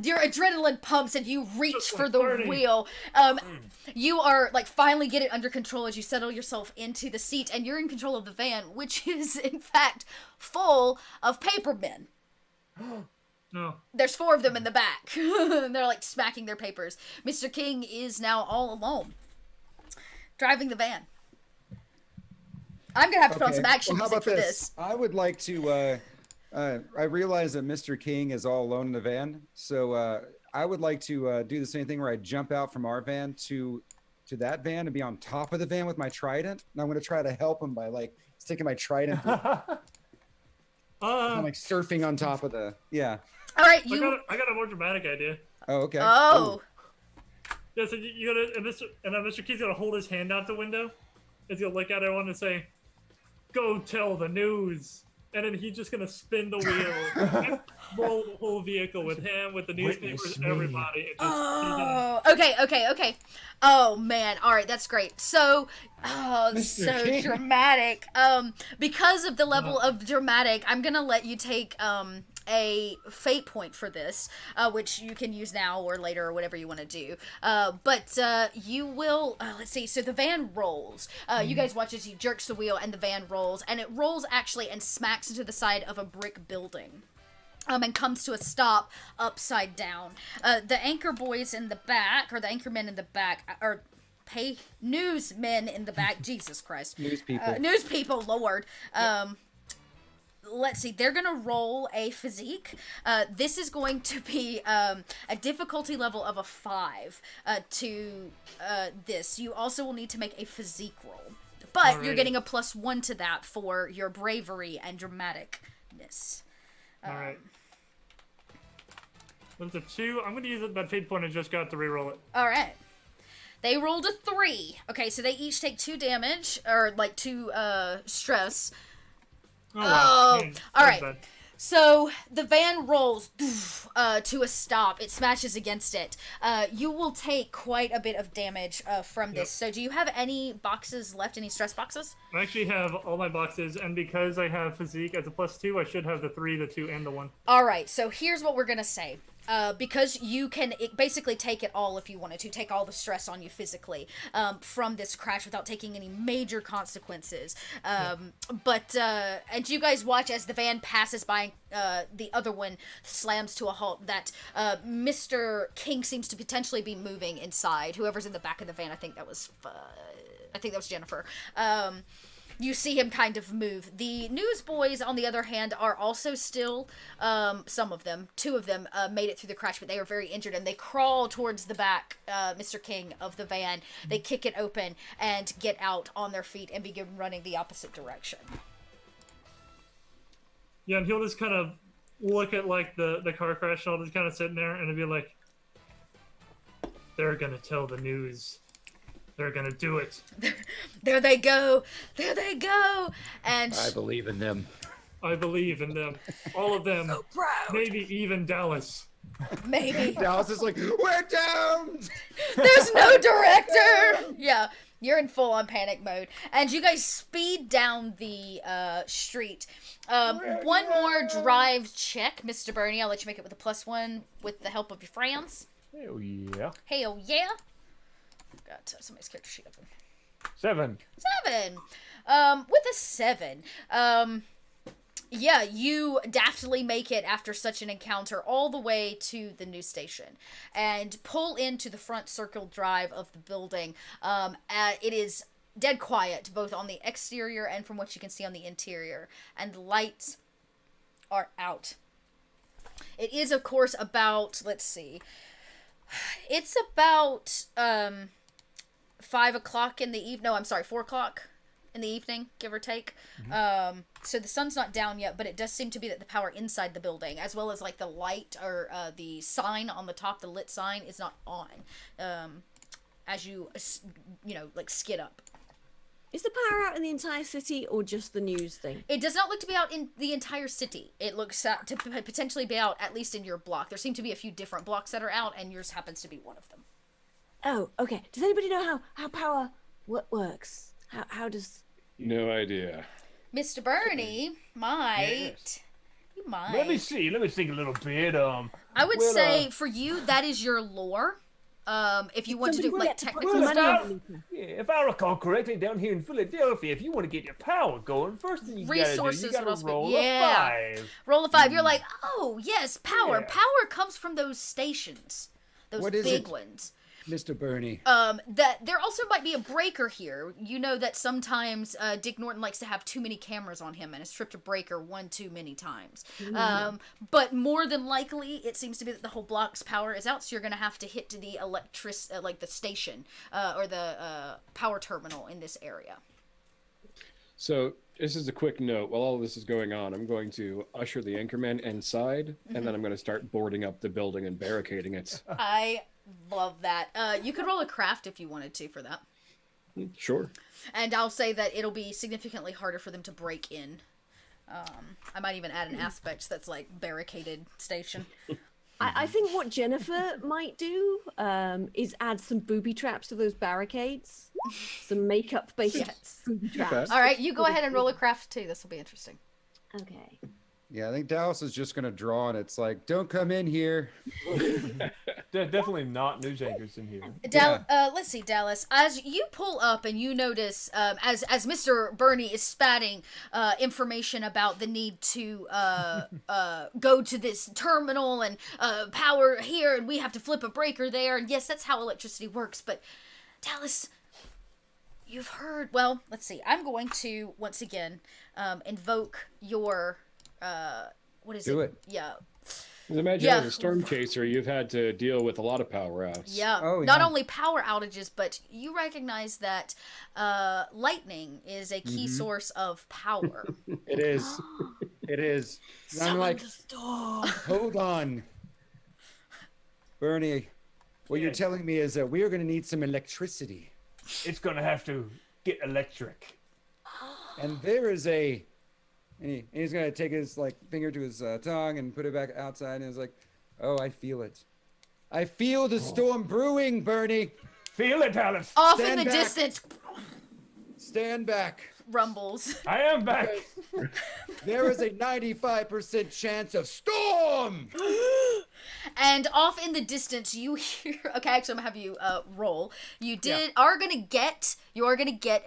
Your adrenaline pumps and you reach for the wheel. You are finally get it under control as you settle yourself into the seat, and you're in control of the van, which is in fact full of papermen. No. There's 4 of them in the back. They're smacking their papers. Mr. King is now all alone, driving the van. I'm gonna have to put on some action music for this. I would like to. I realize that Mr. King is all alone in the van, so I would like to do the same thing where I jump out from our van to that van and be on top of the van with my trident, and I'm going to try to help him by sticking my trident. I'm surfing on top of the All right, I got a more dramatic idea. Oh, okay. Oh. Yeah, so you gotta, Mr. Key's gonna hold his hand out the window. He's gonna look at everyone and say, "Go tell the news." and then he's just gonna spin the wheel and roll the whole vehicle with him, with the newspapers, Witness me. everybody. It just, Oh, okay. Oh man, all right, that's great. So, Mr. so King. dramatic. Because of the level of dramatic, I'm gonna let you take a fate point for this, which you can use now or later or whatever you want to do. But you will. Let's see. So the van rolls. You guys watch as he jerks the wheel, and the van rolls, and it rolls actually and smacks into the side of a brick building. And comes to a stop upside down. The anchor boys in the back, or the anchormen in the back, or newsmen in the back. Jesus Christ. News people. News people, Lord. Let's see. They're gonna roll a physique. This is going to be a difficulty level of a 5 to this. You also will need to make a physique roll, but you're Alrighty. getting a +1 to that for your bravery and dramaticness. All right. That's a 2. I'm gonna use that fate point I just got to reroll it. All right. They rolled a 3. Okay, so they each take 2 damage, or like 2 stress. Oh, wow. all That's right. bad. So the van rolls to a stop. It smashes against it. You will take quite a bit of damage from this. So do you have any boxes left? Any stress boxes? I actually have all my boxes, and because I have physique as a +2, I should have the 3, the 2, and the 1. All right. So here's what we're gonna say. Because you can basically take it all if you wanted to, take all the stress on you physically from this crash without taking any major consequences. But and you guys watch as the van passes by, the other one slams to a halt. That Mr. King seems to potentially be moving inside. Whoever's in the back of the van, I think that was Jennifer. You see him kind of move. The newsboys, on the other hand, are also still, some of them, 2 of them, made it through the crash, but they are very injured, and they crawl towards the back, Mr. King, of the van. They kick it open and get out on their feet and begin running the opposite direction. Yeah, and he'll just kind of look at, like, the car crash, and I'll just kind of sitting there, and he'll be like, they're gonna tell the news. They're gonna do it. There they go! There they go! And I believe in them. I believe in them. All of them. So proud. Maybe even Dallas. maybe Dallas is like, we're downed! there's no director! Yeah. You're in full-on panic mode. And you guys speed down the street. One more drive check, Mr. Bernie. I'll let you make it with a +1 with the help of your friends. Hell yeah. Hell yeah. Got somebody's character sheet open. 7. 7. With a 7. Yeah, you daftly make it after such an encounter all the way to the news station and pull into the front circle drive of the building. It is dead quiet, both on the exterior and from what you can see on the interior, and the lights are out. It is, of course, about, let's see, it's about 5 o'clock in the evening. No, I'm sorry, 4 o'clock in the evening, give or take. So the sun's not down yet, but it does seem to be that the power inside the building, as well as like the light or the sign on the top, the lit sign, is not on. As you like skid up. Is the power out in the entire city or just the news thing? It does not look to be out in the entire city. It looks to potentially be out at least in your block. There seem to be a few different blocks that are out, and yours happens to be one of them. Oh, okay. Does anybody know how power works? How does... No idea. Mr. Bernie might. Yes. You might. Let me see. Let me think a little bit. I would well, say for you that is your lore. If you want to do Somebody like get to put technical some money stuff, on it. Yeah, if I recall correctly, down here in Philadelphia, if you want to get your power going, first thing you Resources gotta do, would you also be- gotta roll yeah. a 5. roll a 5. You're like, oh yes, power. Yeah. Power comes from those stations, those What is big it? ones. Mr. Bernie. That there also might be a breaker here. You know that sometimes Dick Norton likes to have too many cameras on him and has tripped a breaker one too many times. But more than likely, it seems to be that the whole block's power is out, so you're gonna have to hit to the like the station or the power terminal in this area. So this is a quick note. While all this is going on, I'm going to usher the Anchormen inside, and then I'm going to start boarding up the building and barricading it. I love that. You could roll a craft if you wanted to for that. Sure. And I'll say that it'll be significantly harder for them to break in I might even add an aspect that's like barricaded station. I think what Jennifer might do is add some booby traps to those barricades. Some makeup-based Yes. booby traps. All right, you go ahead and roll a craft too. This will be interesting. Okay. Yeah, I think Dallas is just gonna draw, and it's like, don't come in here. Definitely not news anchors in here. Let's see, Dallas. As you pull up and you notice, as Mr. Bernie is spatting information about the need to go to this terminal and power here, and we have to flip a breaker there, and yes, that's how electricity works. But Dallas, you've heard. Well, let's see. I'm going to once again invoke your. What is it? Do it. Yeah. Imagine Yeah. as a storm chaser, you've had to deal with a lot of power outs. Yeah. Oh, Not yeah. only power outages, but you recognize that lightning is a key source of power. It is. It is. And I'm like, hold on, Bernie. What you're telling me is that we are going to need some electricity, It's gonna have to get electric. and there is a. And he's gonna take his like finger to his tongue and put it back outside, and he's like, "Oh, I feel it. I feel the storm brewing, Bernie. Feel it, Alice. Off in Stand the back. distance, Stand back. rumbles. I am back. There is a 95% chance of storm." And off in the distance, you hear. Okay, actually, I'm gonna have you roll. You are gonna get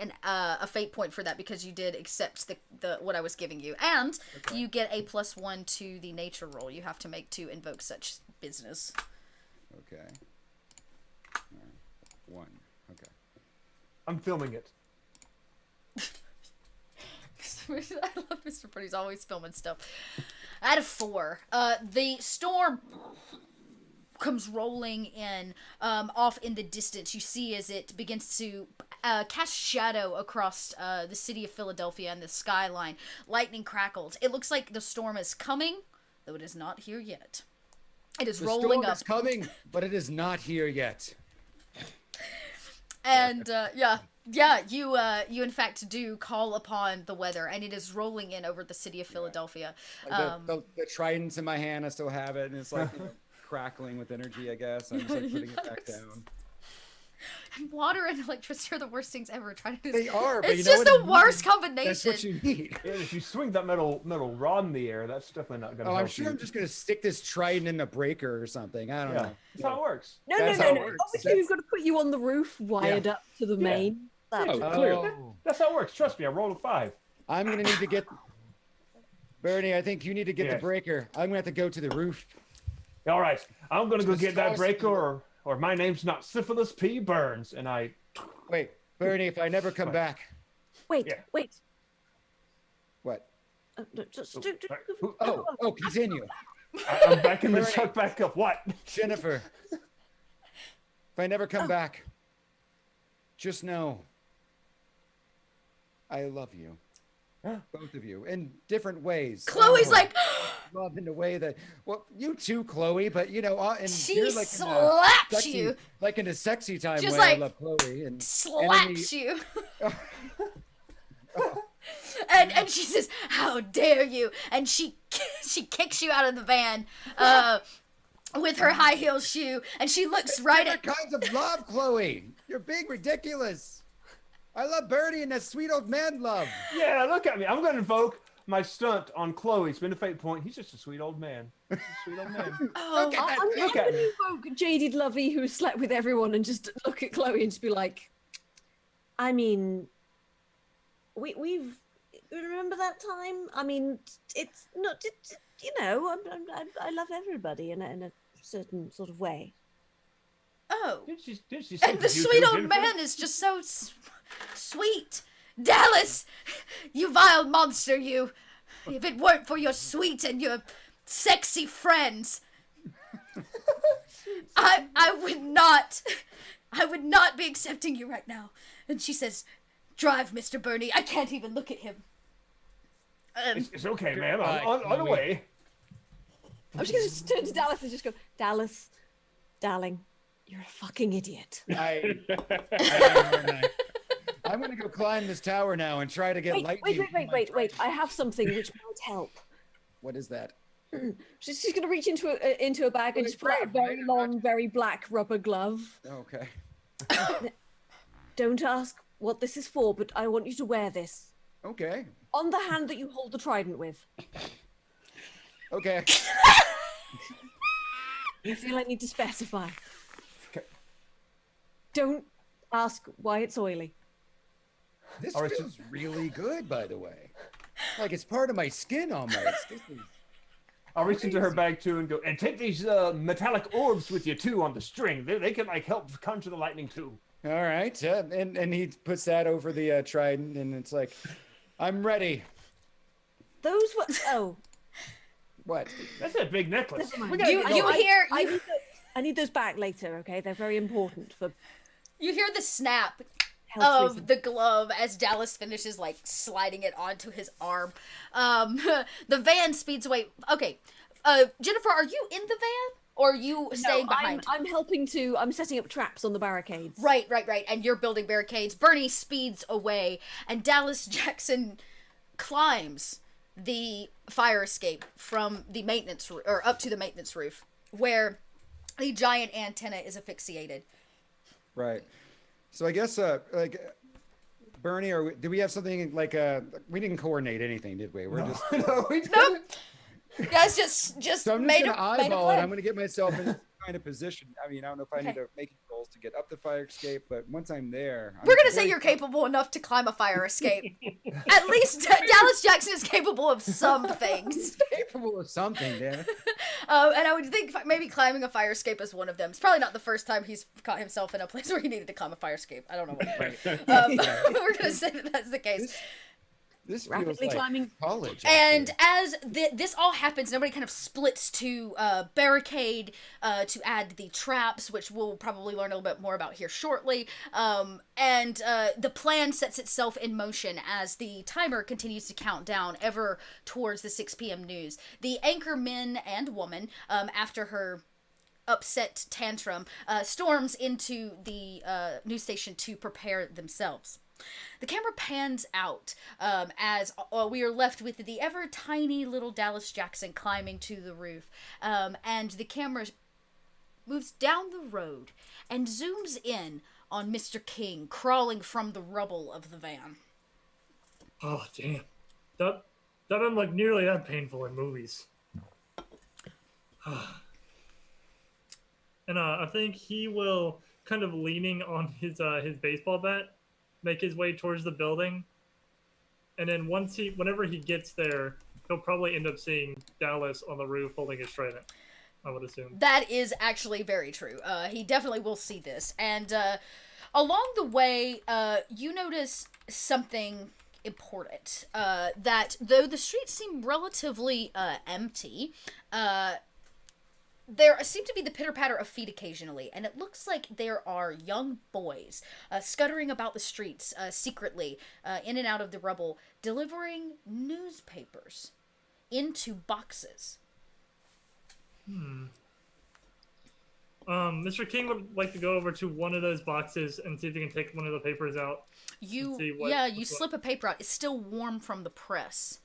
an a fate point for that because you did accept the what I was giving you, and you get a +1 to the nature roll you have to make to invoke such business. Okay. All right. 1. Okay. I'm filming it. I love Mr. Pretty's always filming stuff. Out of 4, the storm comes rolling in off in the distance. You see as it begins to cast shadow across the city of Philadelphia and the skyline. Lightning crackles. It looks like the storm is coming, though it is not here yet. It is The rolling storm up. is coming, but it is not here yet. And you in fact do call upon the weather, and it is rolling in over the city of Philadelphia. Like the tridents in my hand, I still have it, and it's like crackling with energy, I guess. I'm just like putting it back down. And water and electricity are the worst things ever. Trying to do They are, but it's you know just what? the worst That's combination. what you need. Yeah, if you swing that metal rod in the air, that's definitely not gonna Oh, help I'm sure you. I'm just gonna stick this trident in the breaker or something. I don't Yeah, know. that's how it works. No, That's how it no. works. Obviously, we've got to put you on the roof, wired up to the Yeah. main. That- Oh, clearly. That's how it works. Trust me, I rolled a 5. I'm gonna need to get Bernie. I think you need to get the Yes. breaker. I'm gonna have to go to the roof. All right, I'm gonna go Just get that toss breaker, or my name's not Syphilis P. Burns, and I. Wait, Bernie, if I never come back, Wait, Yeah. wait. what? No, just, Oh, continue. I'm backing the Bernie. truck back up. What? Jennifer, if I never come back, just know I love you. Both of you in different ways. Chloe's like, Love in the way that, well, you too, Chloe, but you know, and she you're like slaps sexy, you, like in a sexy time Just way. like I love Chloe and slaps you. And she says, "How dare you!" And she kicks you out of the van with her high heel shoe, and she looks right at. different kinds of love, Chloe. You're being ridiculous. I love Bernie and that sweet old man love. Yeah, look at me. I'm gonna invoke my stunt on Chloe. Spin a fate point. He's just a sweet old man. Just a sweet old man. Oh, I'm Look going at to me. invoke Jaded Lovey who slept with everyone and just look at Chloe and just be like, I mean, we've remember that time? I mean, it's not, you know, I love everybody in a certain sort of way. oh. Did she say And the you sweet too, old Jennifer? man is just so sweet. Dallas, you vile monster, you. If it weren't for your sweet and your sexy friends, I would not be accepting you right now. And she says, "Drive, Mr. Bernie. I can't even look at him." It's okay, ma'am. Goodbye, I'm on the Chloe. way. I'm just going to turn to Dallas and just go, Dallas, darling, you're a fucking idiot. I'm gonna go climb this tower now and try to get lightning. Wait. I have something which might help. What is that? She's going to reach into a bag and just pull out a very long, very black rubber glove. Okay. Don't ask what this is for, but I want you to wear this. Okay. On the hand that you hold the trident with. Okay. I feel I need to specify. Okay. Don't ask why it's oily. This feels really good, by the way. Like it's part of my skin almost. This is... I'll reach into her bag too and go, and take these metallic orbs with you too on the string. They can like help conjure the lightning too. All right. And he puts that over the trident, and it's like, I'm ready. Those were What? That's a big necklace. I need those back later. Okay, they're very important for. You hear the snap Health of the glove as Dallas finishes like sliding it onto his arm. The van speeds away. Okay, Jennifer, are you in the van or are you staying behind? I'm setting up traps on the barricades. Right. And you're building barricades. Bernie speeds away, and Dallas Jackson climbs the fire escape from the maintenance or up to the maintenance roof, where the giant antenna is asphyxiated. Right. So I guess, like, Bernie, did we have something like we didn't coordinate anything, did we? We're just Nope. Guys, just so I'm just made gonna a eyeball it. plan. I'm gonna get myself in this kind of position. I mean, I don't know if I need to make goals to get up the fire escape, but once I'm there, We're gonna say you're capable enough to climb a fire escape. At least Dallas Jackson is capable of some things. capable of something, damn it. And I would think maybe climbing a fire escape is one of them. It's probably not the first time he's caught himself in a place where he needed to climb a fire escape. I don't know what. We're gonna say that that's the case. This feels Rapidly like climbing. college. And actually. as this all happens, everybody kind of splits to barricade to add the traps, which we'll probably learn a little bit more about here shortly. And the plan sets itself in motion as the timer continues to count down ever towards the 6 p.m. news. The Anchormen and woman, after her upset tantrum, storms into the news station to prepare themselves. The camera pans out as we are left with the ever tiny little Dallas Jackson climbing to the roof. And the camera moves down the road and zooms in on Mr. King crawling from the rubble of the van. Oh, damn. That doesn't look nearly that painful in movies. And I think he will, kind of leaning on his baseball bat, make his way towards the building, and then whenever he gets there, he'll probably end up seeing Dallas on the roof holding his trident, I would assume. That is actually very true. He definitely will see this, and along the way, you notice something important, that though the streets seem relatively empty, there seem to be the pitter-patter of feet occasionally, and it looks like there are young boys scuttering about the streets secretly, in and out of the rubble, delivering newspapers into boxes. Mr. King would like to go over to one of those boxes and see if he can take one of the papers out. You slip a paper out. It's still warm from the press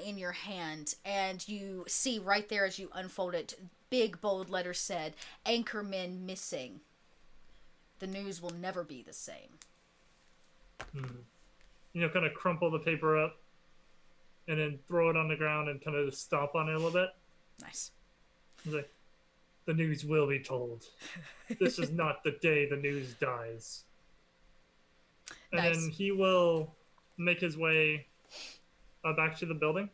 in your hand, and you see right there as you unfold it, big bold letters said, "Anchormen missing. The news will never be the same." Kind of crumple the paper up and then throw it on the ground and kind of just stomp on it a little bit. Nice. He's like, the news will be told. This is not the day the news dies. And Nice. then he will make his way back to the building.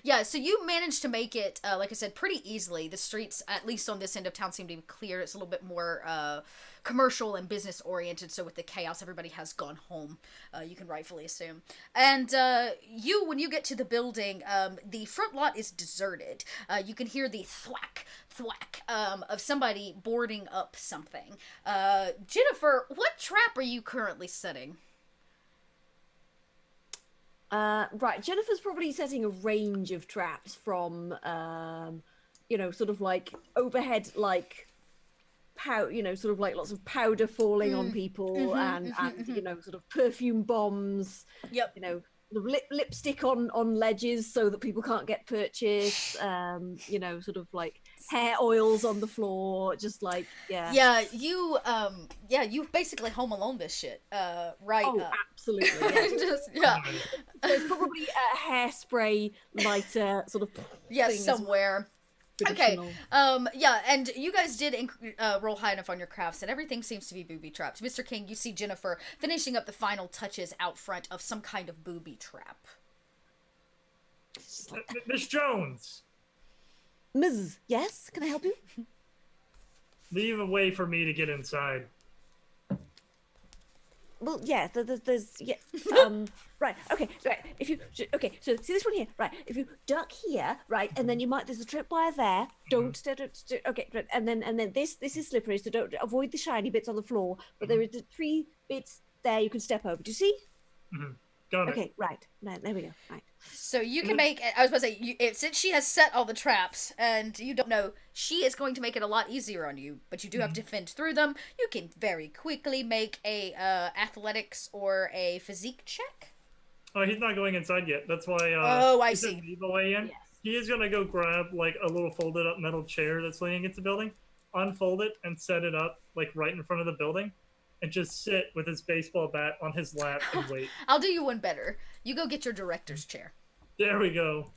Yeah, so you managed to make it, like I said, pretty easily. The streets, at least on this end of town, seem to be clear. It's a little bit more commercial and business oriented, so with the chaos, everybody has gone home, you can rightfully assume. And when you get to the building, the front lot is deserted. You can hear the thwack, thwack of somebody boarding up something. Jennifer, what trap are you currently setting? Right, Jennifer's probably setting a range of traps from, sort of like overhead, like powder, sort of like lots of powder falling on people, and sort of perfume bombs. Yep. Sort of lipstick on ledges so that people can't get purchased. Sort of like hair oils on the floor, just like you basically Home Alone this shit, right? Oh, absolutely. Yeah. There's probably a hairspray lighter sort of thing somewhere. Okay. And you guys did roll high enough on your crafts, and everything seems to be booby trapped. Mr. King, you see Jennifer finishing up the final touches out front of some kind of booby trap. Miss Jones! Ms. Yes? Can I help you? Leave a way for me to get inside. Well, yeah, there's right, okay, right, so see this one here, right, if you duck here, right, and then there's a tripwire there, don't, okay, and then this is slippery, so don't, avoid the shiny bits on the floor, but there are 3 bits there you can step over, do you see? Got it. Okay, right, there we go, right. So you can make, I was about to say, since she has set all the traps, and you don't know, she is going to make it a lot easier on you, but you do have to fend through them. You can very quickly make a athletics or a physique check. Oh, he's not going inside yet. That's why. I see. Leave the way in. Yes. He is gonna go grab like a little folded up metal chair that's leaning against the building, unfold it, and set it up like right in front of the building, and just sit with his baseball bat on his lap and wait. I'll do you one better. You go get your director's chair. There we go.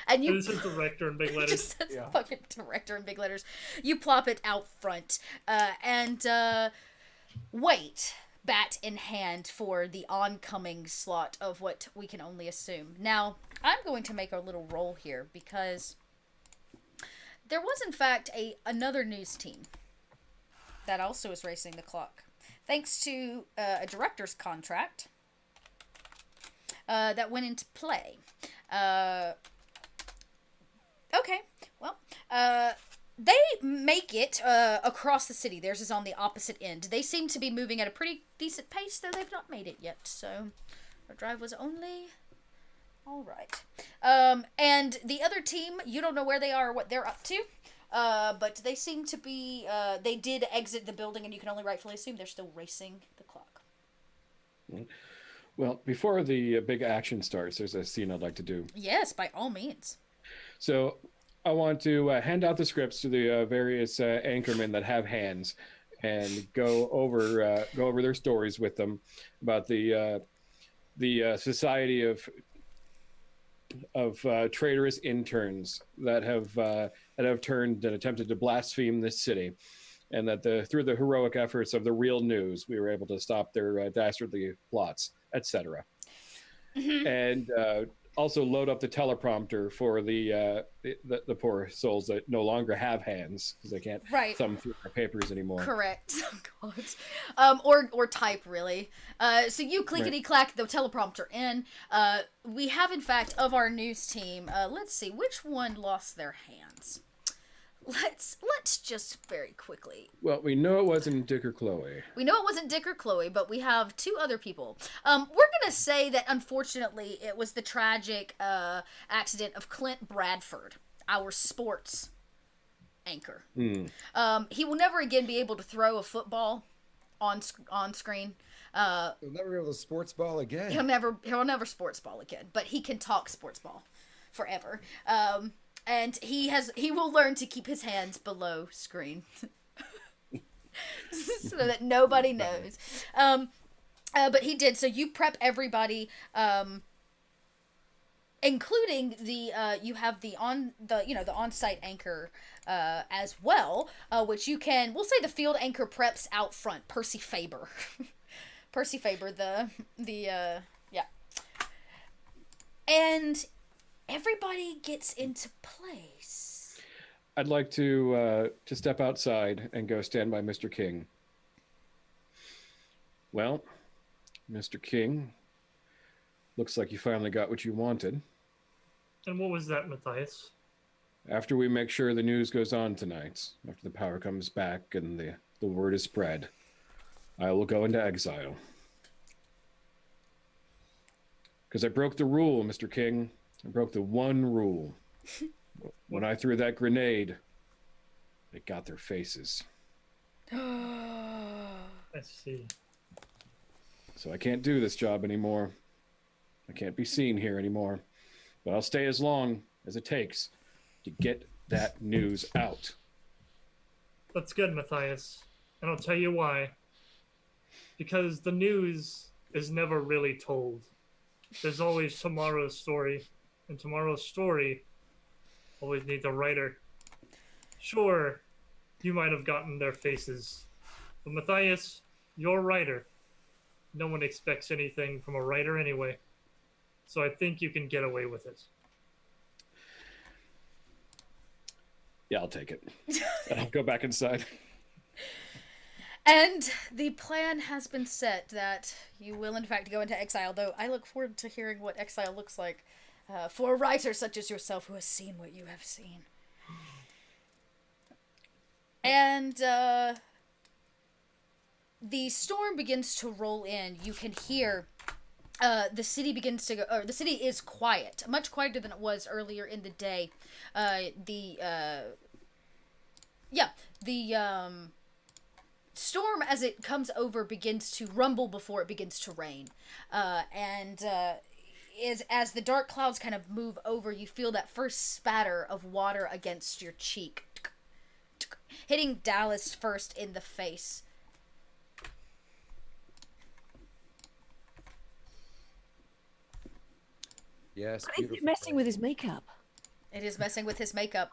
And you This is director in big letters. just says fucking director in big letters. You plop it out front, and wait, bat in hand, for the oncoming slot of what we can only assume. Now, I'm going to make a little roll here because there was, in fact, another news team that also is racing the clock, thanks to a director's contract that went into play. Okay, well, they make it across the city. Theirs is on the opposite end. They seem to be moving at a pretty decent pace, though they've not made it yet, so our drive was only all right. And the other team, you don't know where they are or what they're up to, but they seem to be, they did exit the building, and you can only rightfully assume they're still racing the clock. Well, before the big action starts, there's a scene I'd like to do. Yes, by all means. So I want to hand out the scripts to the various anchormen that have hands, and go over their stories with them about the society of traitorous interns that have turned and attempted to blaspheme this city, and that through the heroic efforts of the real news, we were able to stop their dastardly plots, etc. And also load up the teleprompter for the poor souls that no longer have hands because they can't thumb through their papers anymore. Correct. Oh, God. Or type, really. So you clickety clack the teleprompter in. We have, in fact, of our news team. Let's see which one lost their hands. Let's just very quickly. Well, we know it wasn't Dick or Chloe. We know it wasn't Dick or Chloe, but we have 2 other people. We're gonna say that unfortunately it was the tragic accident of Clint Bradford, our sports anchor. He will never again be able to throw a football on screen. He'll never be able to sports ball again. He'll never sports ball again, but he can talk sports ball forever. And he will learn to keep his hands below screen so that nobody knows. But he did. So you prep everybody, including you have the on-site anchor as well, which you can. We'll say the field anchor preps out front. Percy Faber, and everybody gets into place. I'd like to step outside and go stand by Mr. King. Well, Mr. King, looks like you finally got what you wanted. And what was that, Matthias? After we make sure the news goes on tonight, after the power comes back and the word is spread, I will go into exile. Because I broke the rule, Mr. King. I broke the one rule. When I threw that grenade, they got their faces. I see. So I can't do this job anymore. I can't be seen here anymore. But I'll stay as long as it takes to get that news out. That's good, Matthias. And I'll tell you why. Because the news is never really told. There's always tomorrow's story, and tomorrow's story always needs a writer. Sure, you might have gotten their faces, but Matthias, you're a writer. No one expects anything from a writer anyway. So I think you can get away with it. Yeah, I'll take it. And I'll go back inside. And the plan has been set that you will in fact go into exile, though I look forward to hearing what exile looks like for a writer such as yourself who has seen what you have seen. And the storm begins to roll in. You can hear the city begins to go, or the city is quiet, much quieter than it was earlier in the day. The storm, as it comes over, begins to rumble before it begins to rain. As the dark clouds kind of move over, you feel that first spatter of water against your cheek, hitting Dallas first in the face. Yes. But isn't it messing with his makeup? It is messing with his makeup.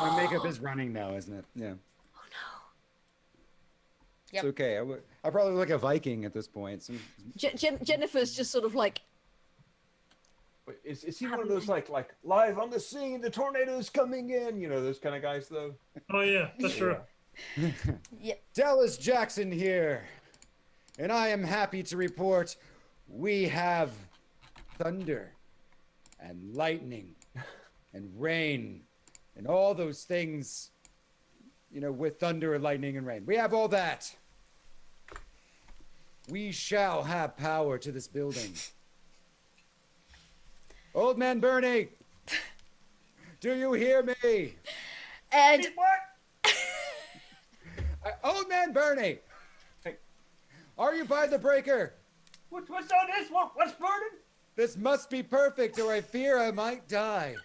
My makeup is running now, isn't it? Yeah. Oh no. Yep. It's okay. I probably look like a Viking at this point. Jennifer's just sort of like, Wait, is he one of those like live on the scene, the tornado's coming in? You know, those kind of guys though. Oh yeah, that's true. Yeah. Dallas Jackson here, and I am happy to report we have thunder and lightning and rain and all those things, you know, with thunder and lightning and rain. We have all that. We shall have power to this building. Old man Bernie, do you hear me? And Old man Bernie, are you by the breaker? What's on this? What's burning? This must be perfect, or I fear I might die.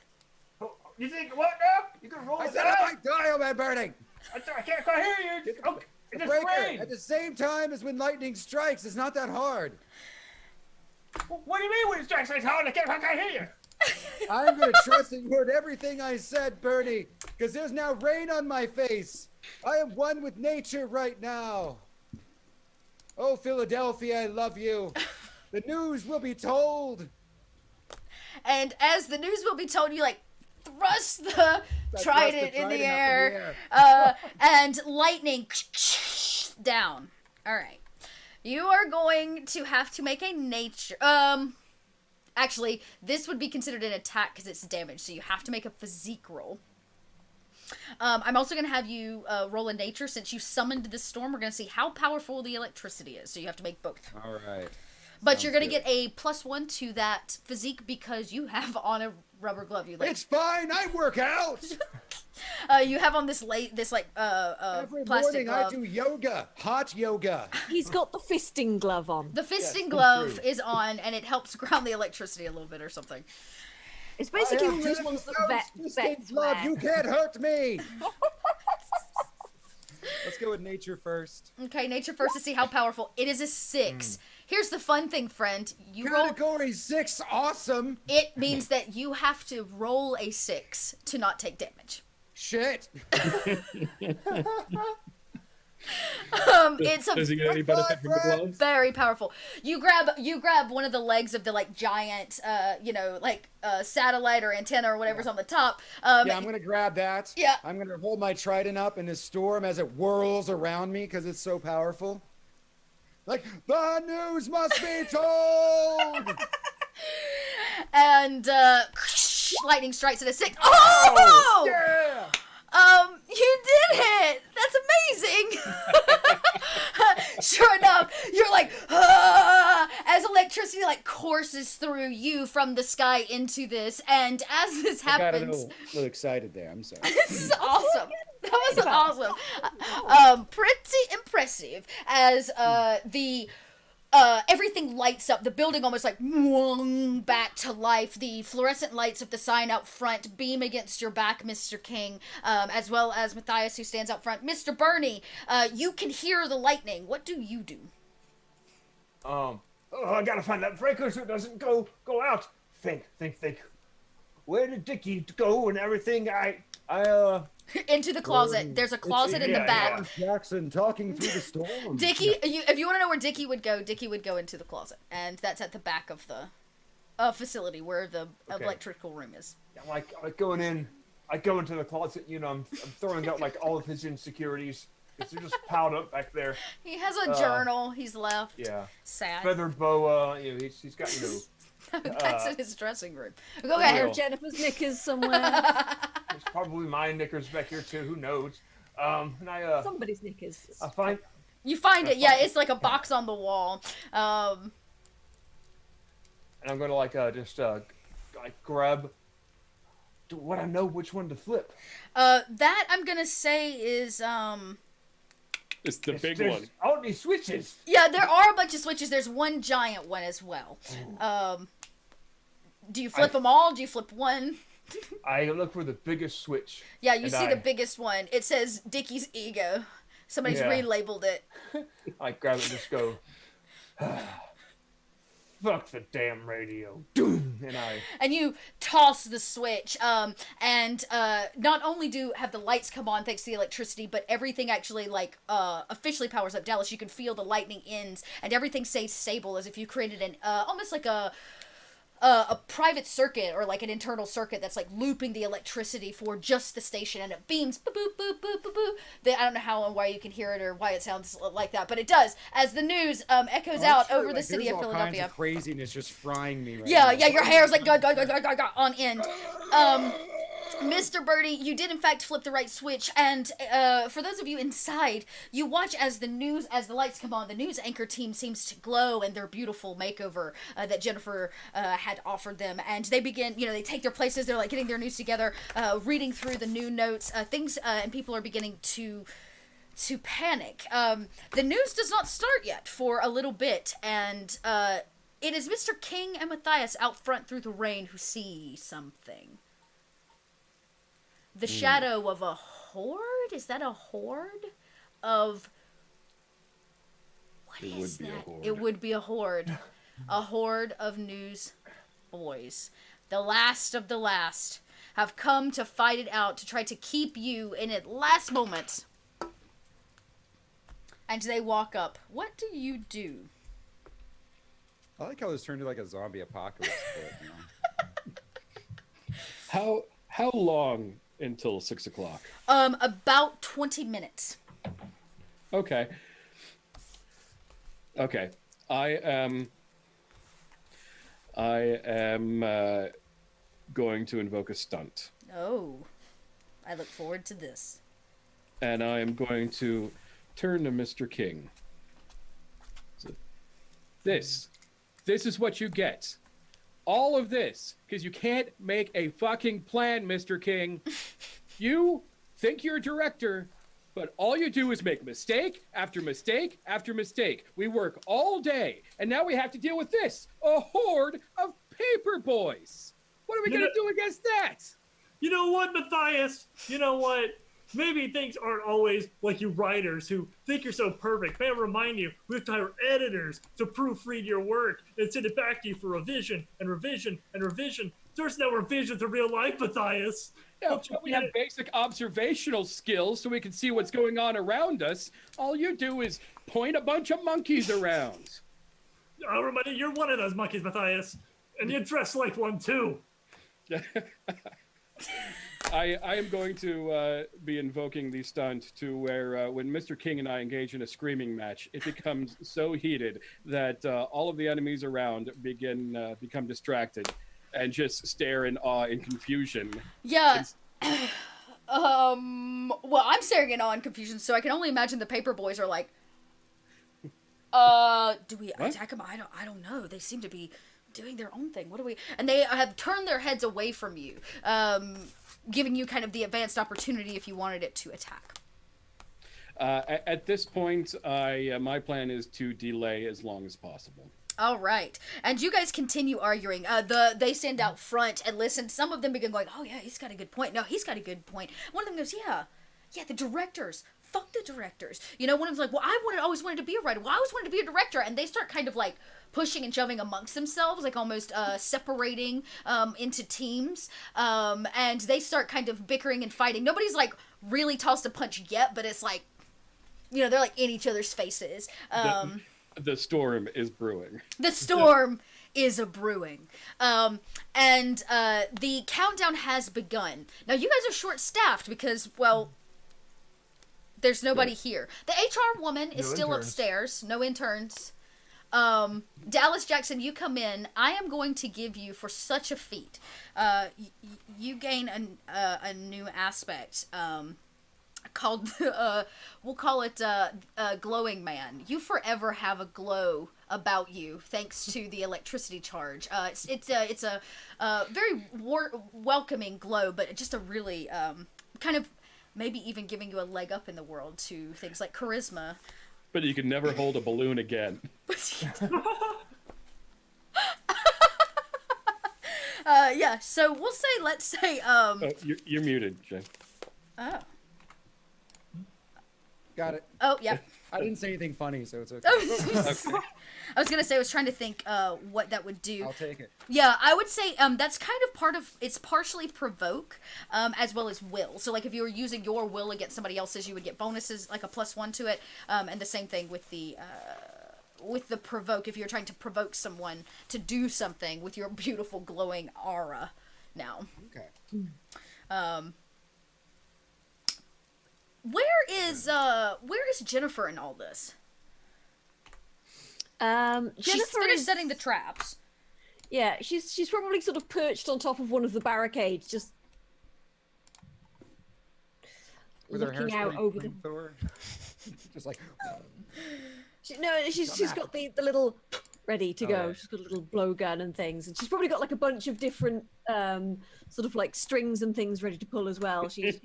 You think what now? You can roll I it said out. I might die, old man Bernie. I can't quite hear you. Okay. The It's breaker rain. at the same time as when lightning strikes. It's not that hard. What do you mean when it strikes like hard? I can't hear you. I'm going to trust that you heard everything I said, Bernie, because there's now rain on my face. I am one with nature right now. Oh, Philadelphia, I love you. The news will be told. And as the news will be told, you like thrust the trident in the air, and lightning down. All right, you are going to have to make a nature. Actually, this would be considered an attack because it's damage, so you have to make a physique roll. I'm also going to have you roll a nature since you summoned this storm. We're going to see how powerful the electricity is, so you have to make both. All right. But you're going to get a +1 to that physique because you have on a rubber glove. You like It's fine. I work out. you have on this Every plastic morning glove. I do yoga, hot yoga. he's got the fisting glove on. The fisting Yes, glove true. is on, and it helps ground the electricity a little bit or something. It's basically I one have of those just ones that those vets fisting glove. wear. You can't hurt me. Let's go with nature first. Okay, nature first to see how powerful. It is a 6. Here's the fun thing, friend. You roll. Category 6, awesome. It means that you have to roll a 6 to not take damage. Shit. It's a Does he get any benefit from the gloves? very powerful. You grab one of the legs of the like giant, satellite or antenna or whatever's on the top. Yeah, I'm gonna grab that. Yeah. I'm gonna hold my trident up in this storm as it whirls around me because it's so powerful. Like, the news must be told. And lightning strikes at a 6. Oh! Yeah. You did it! That's amazing! Sure enough, you're like, as electricity like courses through you from the sky into this, and as this I got a happens, little excited there. I'm sorry. this is awesome. That was awesome. Pretty impressive as the everything lights up. The building almost like back to life. The fluorescent lights of the sign out front beam against your back, Mr. King, as well as Matthias, who stands out front. Mr. Bernie, you can hear the lightning. What do you do? Oh, I gotta find that breaker so it doesn't go out. Think. Where did Dickie go and everything? Into the closet. There's a closet in the back. Jackson talking through the storm. Dickie, if you want to know where Dickie would go into the closet, and that's at the back of the facility where the electrical room is. I'm like going in. I go into the closet. You know, I'm throwing out like all of his insecurities. Because they're just piled up back there. He has a journal he's left. Yeah. Sad. Feathered boa. You know, he's got That's in his dressing room. Go Or ahead. Jennifer's knickers somewhere. There's probably my knickers back here too. Who knows? And Somebody's knickers. I find. You find it. Yeah, it's like a box on the wall. And I'm gonna just grab. What I know which one to flip. That I'm gonna say is It's the big There's one. all these switches. Yeah, there are a bunch of switches. There's one giant one as well. Do you flip them all? Do you flip one? I look for the biggest switch. Yeah, you see the biggest one. It says Dickie's ego. Somebody's relabeled it. I grab it and just go. Fuck the damn radio. And you toss the switch, and not only have the lights come on thanks to the electricity, but everything actually officially powers up. Dallas, you can feel the lightning ends, and everything stays stable as if you created an almost like a private circuit or like an internal circuit that's like looping the electricity for just the station, and it beams boop boop boop boop boop boop. I don't know how and why you can hear it or why it sounds like that, but it does as the news echoes out over the city of Philadelphia. Kinds of craziness just frying me right now. Yeah, your hair's like on end. Mr. Birdie, you did in fact flip the right switch, and for those of you inside, you watch as the lights come on, the news anchor team seems to glow in their beautiful makeover that Jennifer had offered them, and they begin, they take their places, they're like getting their news together, reading through the new notes, and people are beginning to panic. The news does not start yet for a little bit, and it is Mr. King and Matthias out front through the rain who see something. The shadow of a horde? Is that a horde? What is that? It would be a horde. A horde of news boys. The last of the last have come to fight it out, to try to keep you in at last moment. And they walk up. What do you do? I like how this turned into like a zombie apocalypse. How long until 6 o'clock? About 20 minutes. Okay. I am going to invoke a stunt. Oh, I look forward to this. And I am going to turn to Mr. King. So, this is what you get. All of this, because you can't make a fucking plan, Mr. King. You think you're a director, but all you do is make mistake after mistake after mistake. We work all day, and now we have to deal with this, a horde of paper boys. What are we going to do against that? You know what, Matthias? You know what? Maybe things aren't always like you writers who think you're so perfect. May I remind you, we have to hire editors to proofread your work and send it back to you for revision and revision and revision. There's no revision to real life, Matthias. Yeah, but we have basic observational skills so we can see what's going on around us. All you do is point a bunch of monkeys around. I'll remind you, you're one of those monkeys, Matthias. And you dress like one, too. I am going to be invoking the stunt to where when Mr. King and I engage in a screaming match, it becomes so heated that all of the enemies around become distracted and just stare in awe and confusion. Yeah. Well, I'm staring in awe and confusion, so I can only imagine the paper boys are like, do we attack them? I don't know. They seem to be doing their own thing. What do we? And they have turned their heads away from you. giving you kind of the advanced opportunity if you wanted it to attack. At this point, my plan is to delay as long as possible. All right, and you guys continue arguing. They stand out front and listen. Some of them begin going, "Oh yeah, he's got a good point. No, he's got a good point." One of them goes, "Yeah, the directors. Fuck the directors." One of them's like, "Well, I always wanted to be a writer. Well, I always wanted to be a director." And they start kind of like pushing and shoving amongst themselves, like almost separating into teams. And they start kind of bickering and fighting. Nobody's like really tossed a punch yet, but it's like, they're like in each other's faces. The storm is brewing. The storm is a brewing. And the countdown has begun. Now, you guys are short-staffed because, well, there's nobody here. The HR woman is still upstairs. No interns. Dallas Jackson, you come in. I am going to give you, for such a feat, you gain a new aspect. Called we'll call it glowing man. You forever have a glow about you thanks to the electricity charge. It's a very welcoming glow, but just a really kind of maybe even giving you a leg up in the world to things like charisma. But you can never hold a balloon again. Yeah, so we'll say, let's say you're muted, Jay. Oh. Got it. Oh, yeah. I didn't say anything funny, so it's okay. Okay. I was going to say, I was trying to think what that would do. I'll take it. Yeah, I would say that's kind of it's partially provoke as well as will. So, like, if you were using your will against somebody else's, you would get bonuses, like a +1 to it. And the same thing with the provoke, if you're trying to provoke someone to do something with your beautiful glowing aura now. Okay. Where is Jennifer in all this? She's Jennifer finished is setting the traps. Yeah, she's probably sort of perched on top of one of the barricades, just With her looking hair out over the. Thor. Just like. She's got the little ready to go. yeah. She's got a little blowgun and things, and she's probably got like a bunch of different sort of like strings and things ready to pull as well. She's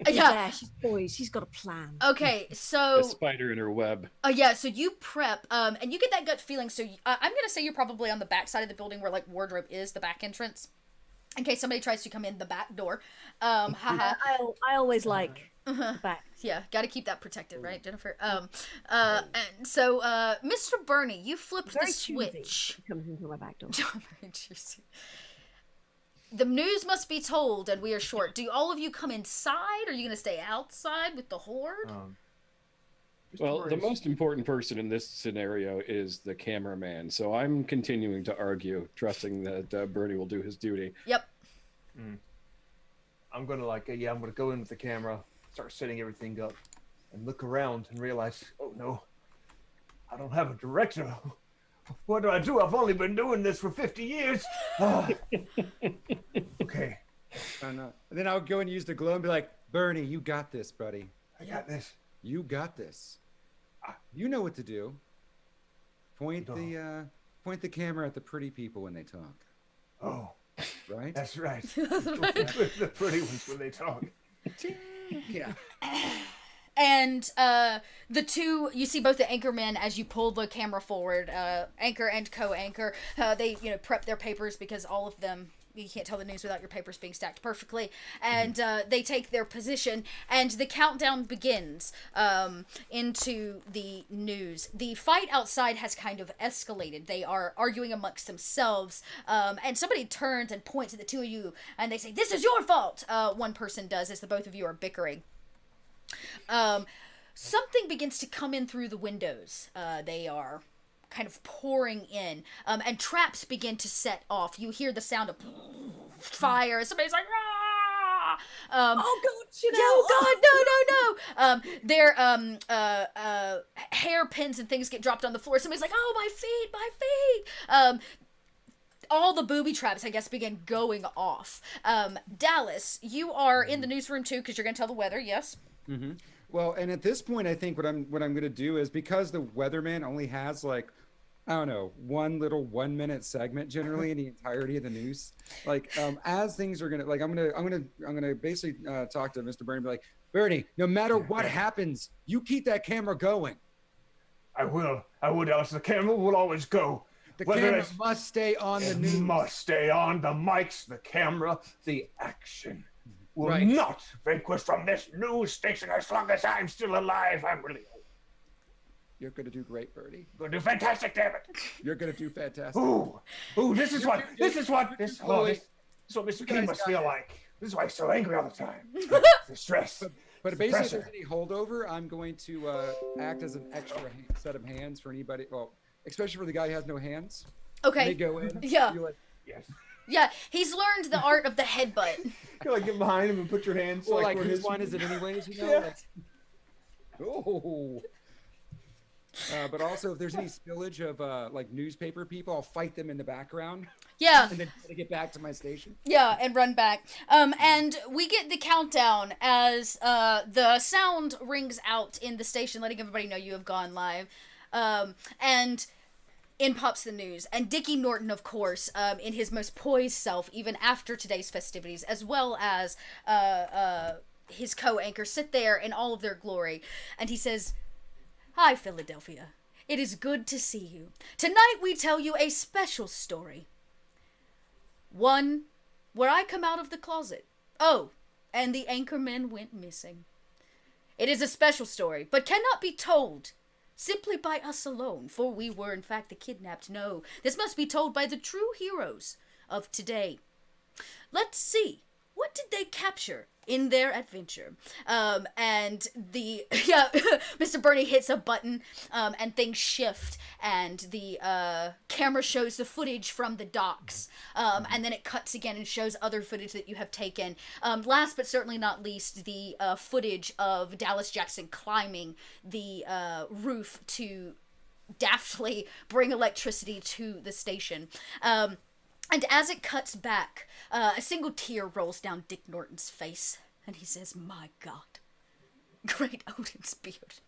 Yeah. she's poised. She's got a plan. Okay, so A spider in her web. yeah, so you prep, and you get that gut feeling. So I'm gonna say you're probably on the back side of the building where like wardrobe is, the back entrance, in case somebody tries to come in the back door. Haha. I always like the back. Yeah, got to keep that protected, right, Jennifer? And so, Mr. Bernie, you flipped Very the choosy. switch. She comes into my back door. Very choosy. The news must be told, and we are short. Do all of you come inside, or are you going to stay outside with the horde? Well, the most important person in this scenario is the cameraman, so I'm continuing to argue, trusting that Bernie will do his duty. Yep. I'm gonna I'm gonna go in with the camera, start setting everything up, and look around and realize, oh no, I don't have a director. What do I do? I've only been doing this for 50 years. Okay. I know. And then I'll go and use the glow and be like, Bernie, you got this, buddy. I got this. You got this. You know what to do. Point the camera at the pretty people when they talk. Oh, Right? that's right. The pretty ones when they talk. Yeah. And the two, you see both the Anchormen as you pull the camera forward, anchor and co-anchor. They, prep their papers because all of them, you can't tell the news without your papers being stacked perfectly. And they take their position, and the countdown begins into the news. The fight outside has kind of escalated. They are arguing amongst themselves, and somebody turns and points at the two of you, and they say, "This is your fault!" One person does, as the both of you are bickering. Something begins to come in through the windows. They are kind of pouring in, and traps begin to set off. You hear the sound of fire. Somebody's like, "Ah!" Oh God! Oh God! No! Their hairpins and things get dropped on the floor. Somebody's like, "Oh, my feet! My feet!" All the booby traps, I guess, begin going off. Dallas, you are in the newsroom too, because you're going to tell the weather. Yes. Mm-hmm. Well, and at this point, I think what I'm going to do is, because the weatherman only has like I don't know, one little 1 minute segment generally in the entirety of the news. Like, as things are gonna, like, I'm gonna basically talk to Mr. Bernie and be like, Bernie, no matter what happens, you keep that camera going. I will, Alice. The camera will always go. The camera must stay on the news. Must stay on the mics, the camera, the action. Will Right. not vanquish from this news station as long as I'm still alive. I'm really old. You're gonna do great, Bernie. Gonna do fantastic, damn it. You're gonna do fantastic. Ooh, this is what Mr. King must feel like. This is why he's so angry all the time. The stress. But the basically, if pressure. there's any holdover, I'm going to act as an extra set of hands for anybody. Well, especially for the guy who has no hands. Okay. They go in. Yeah. You're like, Yes. Yeah, he's learned the art of the headbutt. You like get behind him and put your hands well, like where whose his line is it anyways? You know. Yeah. Like, oh. But also, if there's any spillage of like newspaper people, I'll fight them in the background Yeah. and then try to get back to my station. Yeah, and run back. And we get the countdown as the sound rings out in the station, letting everybody know you have gone live. And in pops the news. And Dickie Norton, of course, in his most poised self, even after today's festivities, as well as his co-anchor, sit there in all of their glory. And he says, "Hi, Philadelphia. It is good to see you. Tonight we tell you a special story. One where I come out of the closet. Oh, and the Anchormen went missing. It is a special story, but cannot be told simply by us alone, for we were in fact the kidnapped. No, this must be told by the true heroes of today. Let's see. What did they capture in their adventure?" And the Mr. Bernie hits a button, and things shift, and the camera shows the footage from the docks, and then it cuts again and shows other footage that you have taken. Last but certainly not least, the footage of Dallas Jackson climbing the roof to daftly bring electricity to the station. And as it cuts back, a single tear rolls down Dick Norton's face, and he says, "My God, great Odin's beard.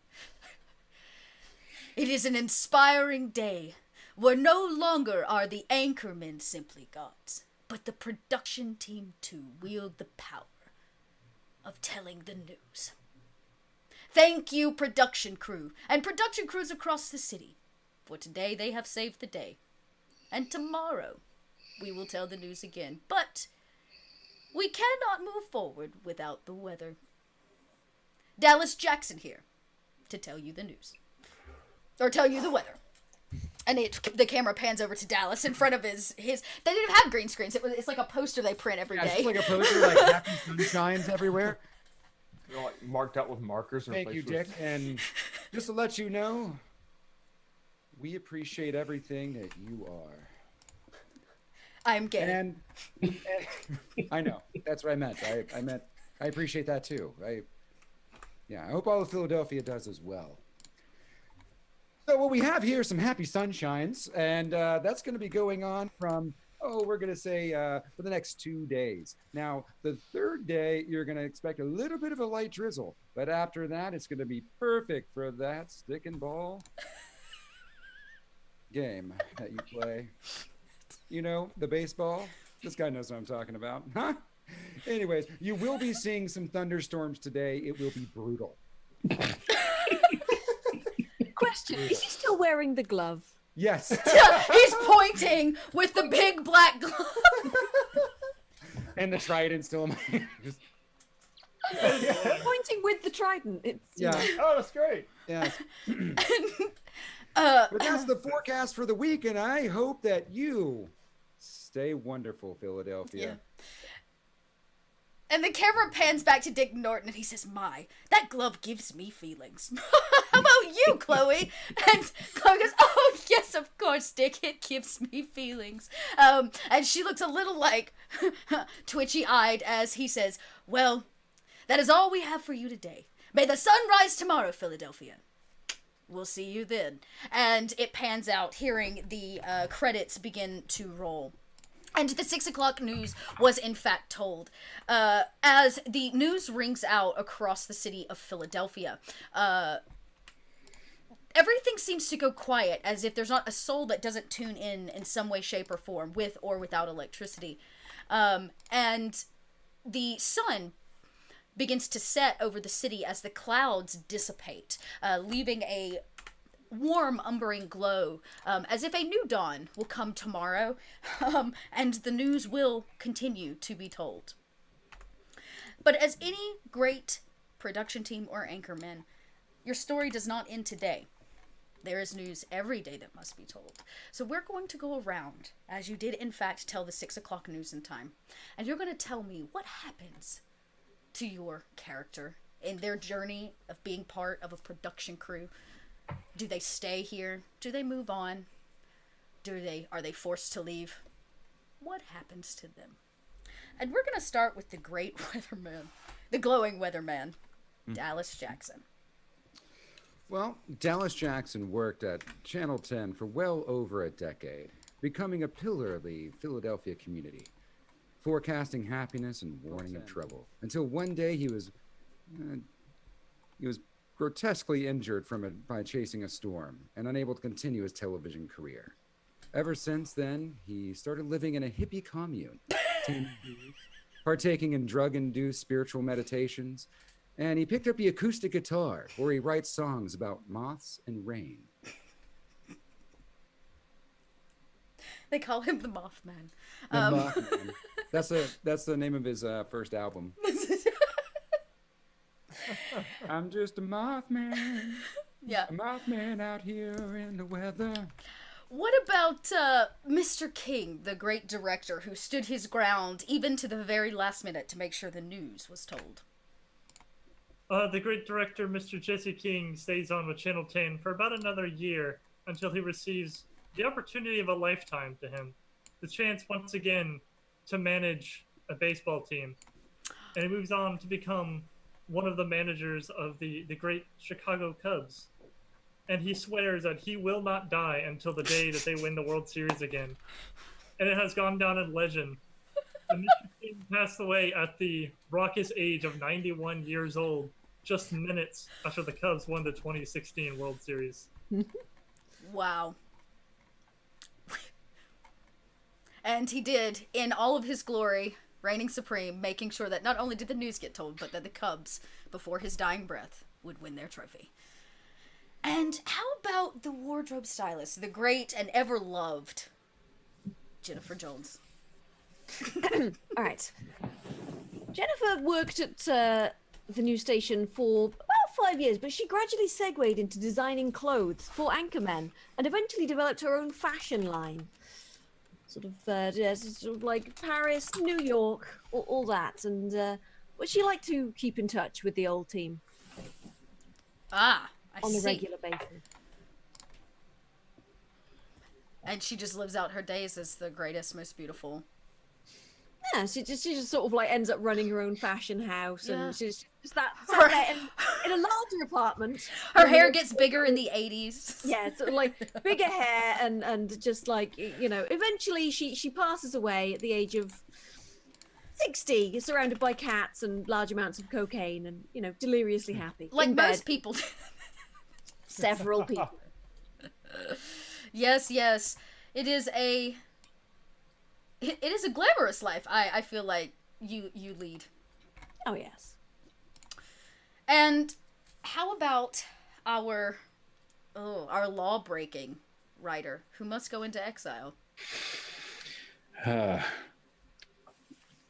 It is an inspiring day, where no longer are the Anchormen simply gods, but the production team too wield the power of telling the news. Thank you, production crew, and production crews across the city, for today they have saved the day. And tomorrow we will tell the news again. But we cannot move forward without the weather. Dallas Jackson here to tell you the news. Or tell you the weather." And the camera pans over to Dallas in front of his they didn't have green screens. It's like a poster they print every day. It's like a poster, like happy sunshines everywhere. They're like marked out with markers. And Thank you, Dick. And just to let you know, we appreciate everything that you are. I'm gay. And I know, that's what I meant. I appreciate that too. I hope all of Philadelphia does as well. So what we have here is some happy sunshines, and that's going to be going on from, we're going to say for the next 2 days. Now, the third day, you're going to expect a little bit of a light drizzle, but after that, it's going to be perfect for that stick and ball game that you play. You know, the baseball. This guy knows what I'm talking about. Huh? Anyways, you will be seeing some thunderstorms today. It will be brutal. Question: is he still wearing the glove? Yes. He's pointing with the big black glove. And the trident still in my hand. Pointing with the trident. It's Yeah. Oh, that's great. Yes. But that's the forecast for the week, and I hope that you stay wonderful, Philadelphia. Yeah. And the camera pans back to Dick Norton, and he says, "My, that glove gives me feelings." "How about you, Chloe?" And Chloe goes, "Oh, yes, of course, Dick, it gives me feelings." And she looks a little like twitchy-eyed as he says, "Well, that is all we have for you today. May the sun rise tomorrow, Philadelphia. We'll see you then." And it pans out, hearing the credits begin to roll. And the 6 o'clock news was in fact told. As the news rings out across the city of Philadelphia, everything seems to go quiet, as if there's not a soul that doesn't tune in some way, shape, or form, with or without electricity. And the sun begins to set over the city as the clouds dissipate, leaving a warm, umbering glow, as if a new dawn will come tomorrow, and the news will continue to be told. But as any great production team or anchorman, your story does not end today. There is news every day that must be told. So we're going to go around, as you did in fact tell the 6 o'clock news in time, and you're going to tell me what happens to your character in their journey of being part of a production crew. Do they stay here? Do they move on? Are they forced to leave? What happens to them? And we're going to start with the great weatherman, the glowing weatherman, Dallas Jackson. Well, Dallas Jackson worked at Channel 10 for well over a decade, becoming a pillar of the Philadelphia community, forecasting happiness and warning of trouble, until one day he was grotesquely injured by chasing a storm and unable to continue his television career. Ever since then, he started living in a hippie commune, partaking in drug-induced spiritual meditations, and he picked up the acoustic guitar, where he writes songs about moths and rain. They call him the Mothman. The Mothman. That's the name of his first album. I'm just a Mothman. Yeah. A Mothman out here in the weather. What about Mr. King, the great director who stood his ground even to the very last minute to make sure the news was told? The great director, Mr. Jesse King, stays on with Channel 10 for about another year until he receives the opportunity of a lifetime to him. The chance, once again, to manage a baseball team. And he moves on to become one of the managers of the great Chicago Cubs. And he swears that he will not die until the day that they win the World Series again. And it has gone down in legend. And Mr. King passed away at the raucous age of 91 years old, just minutes after the Cubs won the 2016 World Series. Wow. And he did, in all of his glory, reigning supreme, making sure that not only did the news get told, but that the Cubs, before his dying breath, would win their trophy. And how about the wardrobe stylist, the great and ever-loved Jennifer Jones? All right. Jennifer worked at the news station for about 5 years, but she gradually segued into designing clothes for Anchormen and eventually developed her own fashion line. Sort of like Paris, New York, all that. And but she liked to keep in touch with the old team. Ah, I on a see. regular basis. And she just lives out her days as the greatest, most beautiful. Yeah, she just sort of like ends up running her own fashion house, and Yeah. she's just that sat there in a larger apartment. Her hair gets bigger in the 80s. Yeah, sort of like bigger hair, and just like, you know, eventually she passes away at the age of 60, surrounded by cats and large amounts of cocaine, and, you know, deliriously happy. Like in bed. most people. Several people. Yes. It is a glamorous life, I feel like you lead. Oh, yes. And how about our law-breaking writer who must go into exile?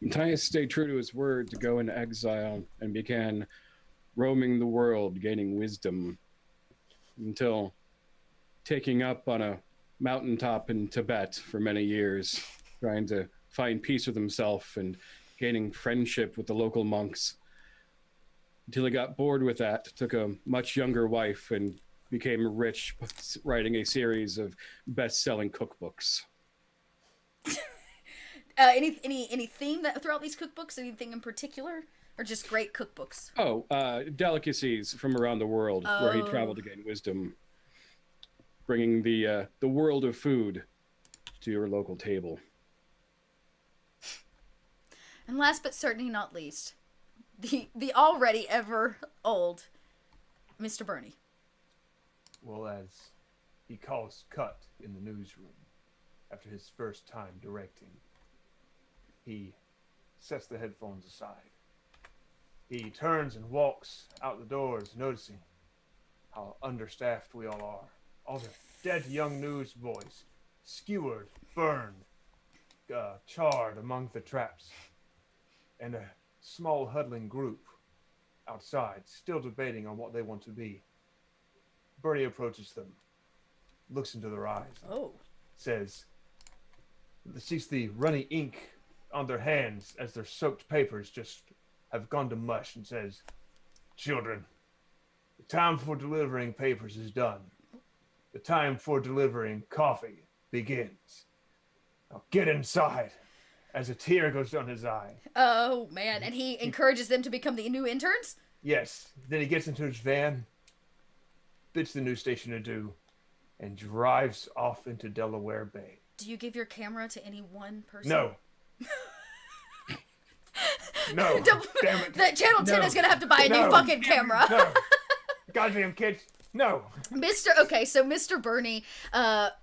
Matthias stayed true to his word to go into exile and began roaming the world, gaining wisdom, until taking up on a mountaintop in Tibet for many years, trying to find peace with himself and gaining friendship with the local monks, until he got bored with that, took a much younger wife, and became rich, writing a series of best-selling cookbooks. Any theme that throughout these cookbooks? Anything in particular, or just great cookbooks? Oh, delicacies from around the world, where he traveled to gain wisdom, bringing the world of food to your local table. And last but certainly not least, the already ever old Mr. Bernie. well, as he calls cut in the newsroom after his first time directing, he sets the headphones aside. He turns and walks out the doors, noticing how understaffed we all are. All the dead young newsboys, skewered, burned, charred among the traps, and a small huddling group outside, still debating on what they want to be. Bernie approaches them, looks into their eyes, says, sees the runny ink on their hands as their soaked papers just have gone to mush, and says, "Children, the time for delivering papers is done. The time for delivering coffee begins. Now get inside," as a tear goes down his eye. Oh, man. And he encourages them to become the new interns? Yes. Then he gets into his van, bids the news station adieu, and drives off into Delaware Bay. Do you give your camera to any one person? No. No. Damn it. That Channel 10 is going to have to buy a new fucking camera. No. Goddamn kids. No. Mr. Bernie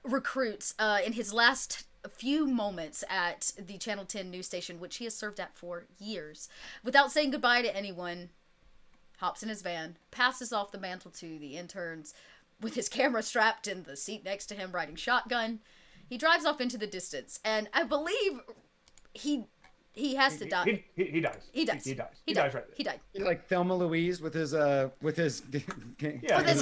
recruits in his last few moments at the Channel 10 news station, which he has served at for years, without saying goodbye to anyone, hops in his van, passes off the mantle to the interns with his camera strapped in the seat next to him, riding shotgun. He drives off into the distance, and I believe he has to die. He dies. He dies. He dies. He dies died. right there. He died. Like Thelma Louise with his Yeah, With his his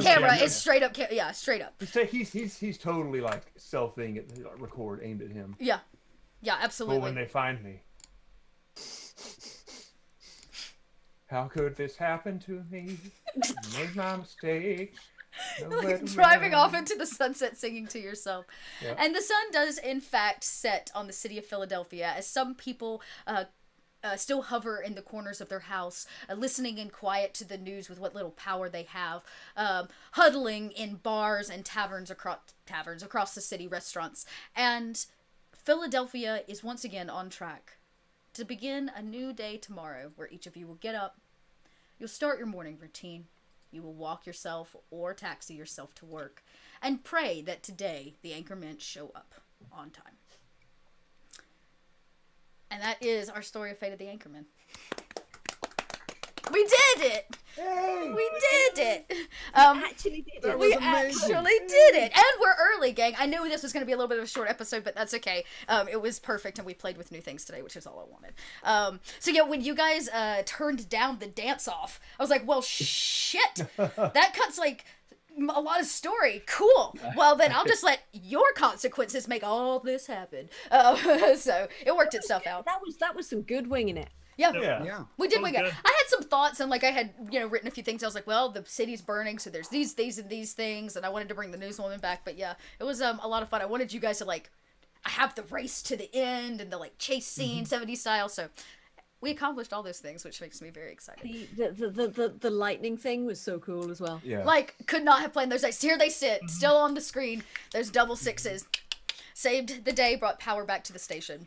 camera, camera. it's straight up. Yeah, straight up. He's totally like selfing at the record aimed at him. Yeah, But absolutely. when they find me, how could this happen to me? Made my mistake. Like driving off into the sunset singing to yourself. Yeah. And the sun does in fact set on the city of Philadelphia as some people still hover in the corners of their house, listening in quiet to the news with what little power they have, huddling in bars and taverns across the city, restaurants. And Philadelphia is once again on track to begin a new day tomorrow, where each of you will get up, you'll start your morning routine, you will walk yourself or taxi yourself to work, and pray that today the Anchormen show up on time. And that is our story of Fate of the Anchormen. We did it! Hey! We did it! Actually did it. was We amazing. actually did it! And we're early, gang. I knew this was going to be a little bit of a short episode, but that's okay. It was perfect, and we played with new things today, which is all I wanted. So yeah, when you guys turned down the dance-off, I was like, well, shit! That cuts, like, a lot of story. Cool. Well, then I'll just let your consequences make all this happen. So it worked itself out. That was some good winging it. Yeah. Yeah. We did Sounds wing it. good. I had some thoughts, and like I had, written a few things. I was like, well, the city's burning, so there's these and these things, and I wanted to bring the newswoman back. But yeah, it was a lot of fun. I wanted you guys to like have the race to the end and the like chase scene, 70s style. So we accomplished all those things, which makes me very excited. The lightning thing was so cool as well. Yeah. Like, could not have planned those dice. Here they sit, still on the screen. There's double sixes. Saved the day, brought power back to the station.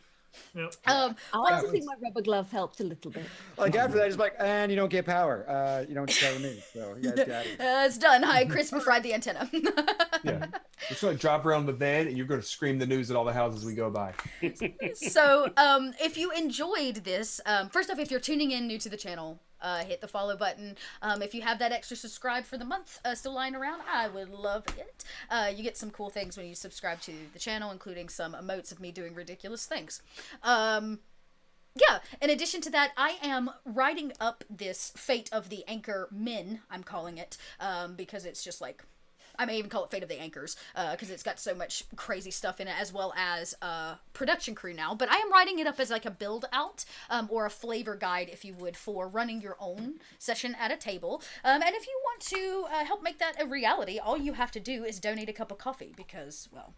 Yep. I also think my rubber glove helped a little bit. Like after that, just like, and you don't get power. You don't start with me. So you guys got it. It's done. Hi, crispy fried the antenna. Yeah. Just like drop around the van, and you're going to scream the news at all the houses we go by. So, if you enjoyed this, first off, if you're tuning in new to the channel, hit the follow button. If you have that extra subscribe for the month still lying around, I would love it. You get some cool things when you subscribe to the channel, including some emotes of me doing ridiculous things. Yeah, in addition to that, I am writing up this Fate of the Anchormen, I'm calling it, because it's just like, I may even call it Fate of the Anchors, because it's got so much crazy stuff in it, as well as production crew now. But I am writing it up as like a build out, or a flavor guide, if you would, for running your own session at a table. And if you want to help make that a reality, all you have to do is donate a cup of coffee, because, well,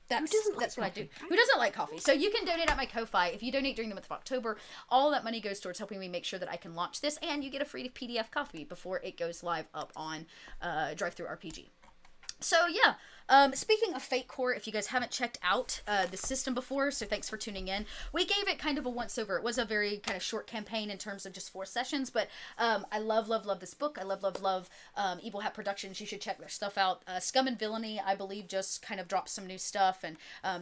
that's what I do. Who doesn't like coffee? So you can donate at my Ko-Fi. If you donate during the month of October, all that money goes towards helping me make sure that I can launch this, and you get a free PDF copy before it goes live up on Drive-Thru RPG. So yeah, Speaking of Fate Core, if you guys haven't checked out the system before, so thanks for tuning in. We gave it kind of a once-over. It was a very kind of short campaign in terms of just 4 sessions, but I love this book. I love Evil Hat Productions. You should check their stuff out. Scum and Villainy, I believe, just kind of dropped some new stuff, and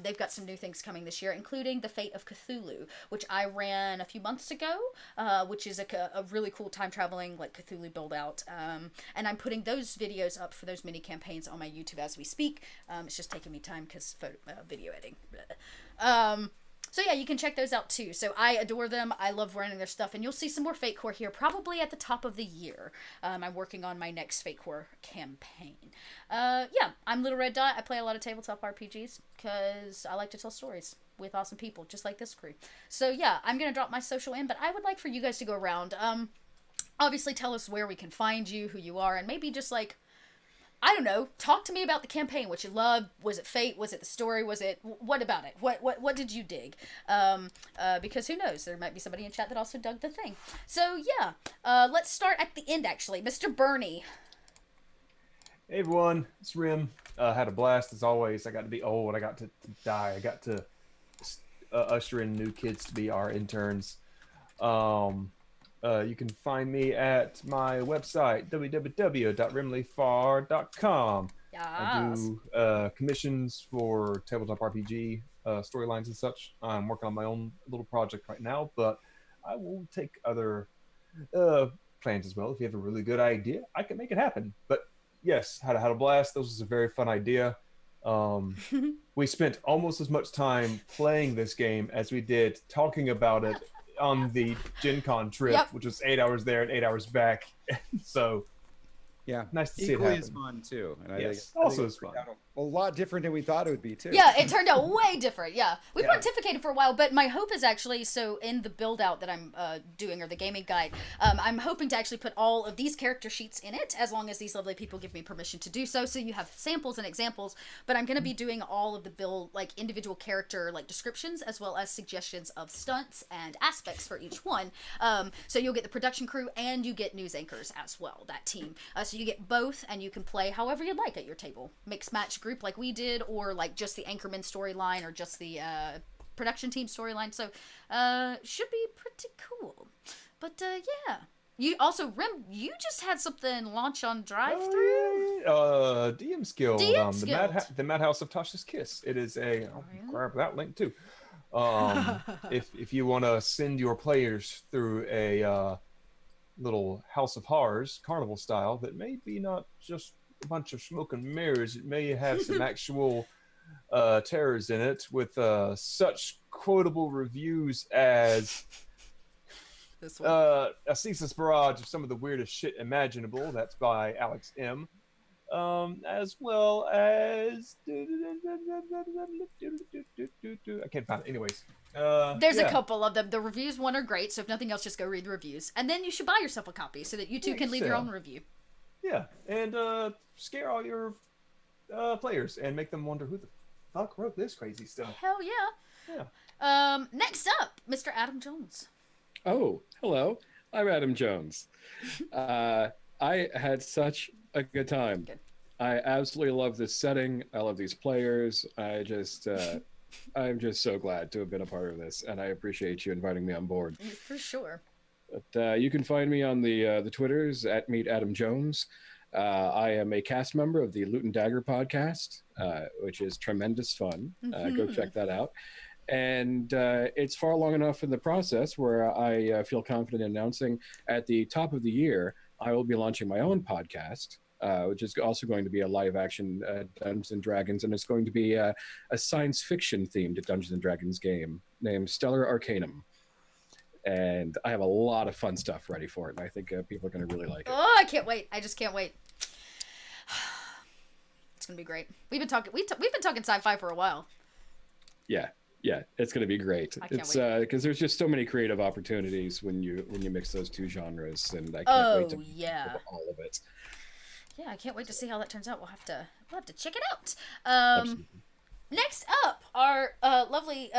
they've got some new things coming this year, including The Fate of Cthulhu, which I ran a few months ago, which is a really cool time-traveling, like, Cthulhu build-out. And I'm putting those videos up for those mini campaigns on my YouTube as we speak. It's just taking me time because video editing. So yeah, you can check those out too. So I adore them. I love running their stuff, and you'll see some more Fate Core here probably at the top of the year. I'm working on my next Fate Core campaign. Yeah, I'm Little Red Dot. I play a lot of tabletop RPGs because I like to tell stories with awesome people, just like this crew. So yeah, I'm gonna drop my social in, but I would like for you guys to go around. Obviously, tell us where we can find you, who you are, and maybe just like, I don't know, talk to me about the campaign, what you loved. Was it Fate? Was it the story? Was it, what about it? What did you dig? Because who knows, there might be somebody in chat that also dug the thing. So yeah, let's start at the end actually. Mr. Bernie. Hey everyone, it's Rim. Had a blast as always. I got to be old. I got to die. I got to usher in new kids to be our interns. You can find me at my website, www.rimleyfar.com. Yes. I do commissions for tabletop RPG storylines and such. I'm working on my own little project right now, but I will take other plans as well. If you have a really good idea, I can make it happen. But yes, had a blast. This was a very fun idea. We spent almost as much time playing this game as we did talking about it on the Gen Con trip, Yep. which was 8 hours there and 8 hours back. So Yeah, nice to see it equally happen. as fun too. And Yes, I think also it as fun. turned out a lot different than we thought it would be too. Yeah, it turned out way different. Yeah, we Yeah. pontificated for a while, but my hope is actually, so in the build out that I'm doing, or the gaming guide, I'm hoping to actually put all of these character sheets in it, as long as these lovely people give me permission to do so. So you have samples and examples, but I'm going to be doing all of the build, like individual character like descriptions, as well as suggestions of stunts and aspects for each one. So you'll get the production crew and you get news anchors as well, that team. So you get both, and you can play however you'd like at your table. Mix match group like we did, or like just the Anchorman storyline, or just the production team storyline. So should be pretty cool. But yeah, you also, Rim, you just had something launch on drive-through. DM's Guild, DM's the Guild. the Madhouse of Tasha's Kiss. It is a I'll yeah? grab that link too. If you want to send your players through a little House of Horrors carnival style that may be not just a bunch of smoke and mirrors, it may have some actual terrors in it with such quotable reviews as This one. a ceaseless barrage of some of the weirdest shit imaginable. That's by Alex M. As well as I can't find it. Anyways, There's a yeah. couple of them. The reviews one are great, so if nothing else, just go read the reviews. And then you should buy yourself a copy so that you too Yeah, can leave your so. own review. Yeah, and scare all your players and make them wonder who the fuck wrote this crazy stuff. Hell yeah. Yeah. Next up, Mr. Adam Jones. Oh, hello. I'm Adam Jones. I had such a good time. Good. I absolutely love this setting. I love these players. I'm just so glad to have been a part of this, and I appreciate you inviting me on board. For sure. But you can find me on the Twitters at Meet Adam Jones. I am a cast member of the Loot and Dagger podcast, which is tremendous fun. Go check that out. And it's far along enough in the process where I feel confident announcing at the top of the year, I will be launching my own podcast, which is also going to be a live action Dungeons and Dragons. And it's going to be a science fiction themed Dungeons and Dragons game named Stellar Arcanum. And I have a lot of fun stuff ready for it. And I think people are going to really like it. Oh, I can't wait. I just can't wait. It's going to be great. We've been talking sci-fi for a while. Yeah, it's going to be great. I can't It's because there's just so many creative opportunities when you mix those two genres, and I can't Oh, wait to yeah. cover all of it. Yeah, I can't wait to see how that turns out. We'll have to check it out. Absolutely. Next up, our lovely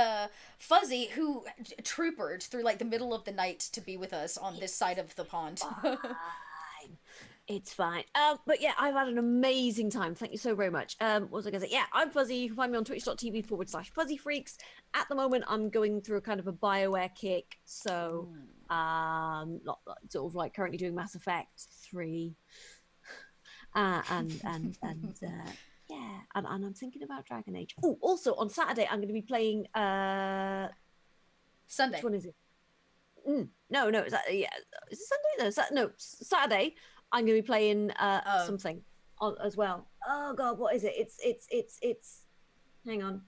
Fuzzy, who troopered through like the middle of the night to be with us on this side of the pond. Fine. It's fine. But yeah, I've had an amazing time. Thank you so very much. What was I going to say? Yeah, I'm Fuzzy. You can find me on twitch.tv/Fuzzy Freaks. At the moment, I'm going through a kind of a BioWare kick. So, not sort of like currently doing Mass Effect 3. And yeah, and I'm thinking about Dragon Age. Oh, also on Saturday, I'm going to be playing. Sunday. Which one is it? No, is that, yeah, is it Sunday? No, Saturday. I'm going to be playing something as well. Oh God, what is it? It's. Hang on.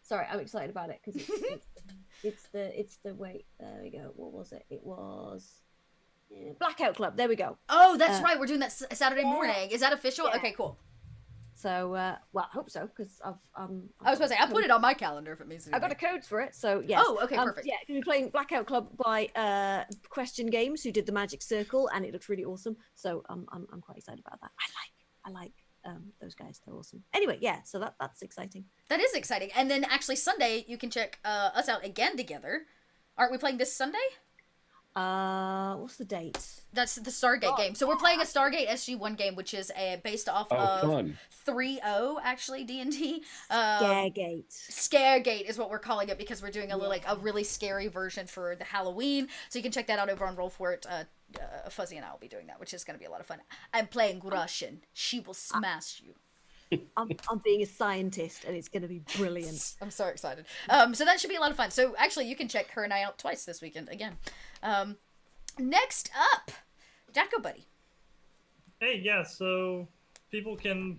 Sorry, I'm excited about it because it's the wait. There we go. What was it? It was Blackout Club. There we go. Oh, that's right. We're doing that Saturday morning. Is that official? Yeah. Okay, cool. So, well, I hope so because I was supposed to say I put it on my calendar if it means anything. I got a code for it, so yes. Oh, okay, perfect. Yeah, going to be playing Blackout Club by Question Games, who did the Magic Circle, and it looks really awesome. So I'm quite excited about that. I like those guys; they're awesome. Anyway, yeah, so that's exciting. That is exciting. And then actually Sunday you can check us out again together. Aren't we playing this Sunday? What's the date? That's the Stargate game. So we're playing a Stargate SG-1 game, which is based off of 3.0 actually D&D. Scaregate is what we're calling it because we're doing a really scary version for the Halloween. So you can check that out over on Roll For It. Fuzzy and I will be doing that, which is going to be a lot of fun. I'm playing Russian. She will smash you. I'm being a scientist, and it's going to be brilliant. I'm so excited. So that should be a lot of fun. So actually, you can check her and I out twice this weekend again. Next up, Jacko Buddy. Hey, yeah. So people can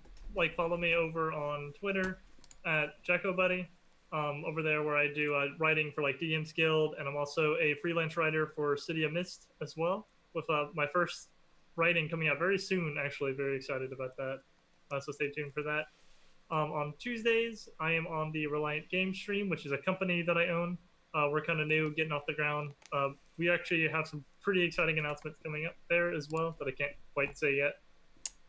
follow me over on Twitter at Jacko Buddy. Over there where I do writing for DM's Guild, and I'm also a freelance writer for City of Mist as well. With my first writing coming out very soon. Actually, very excited about that. So stay tuned for that. On Tuesdays, I am on the Reliant Game stream, which is a company that I own. We're kind of new, getting off the ground. We actually have some pretty exciting announcements coming up there as well that I can't quite say yet.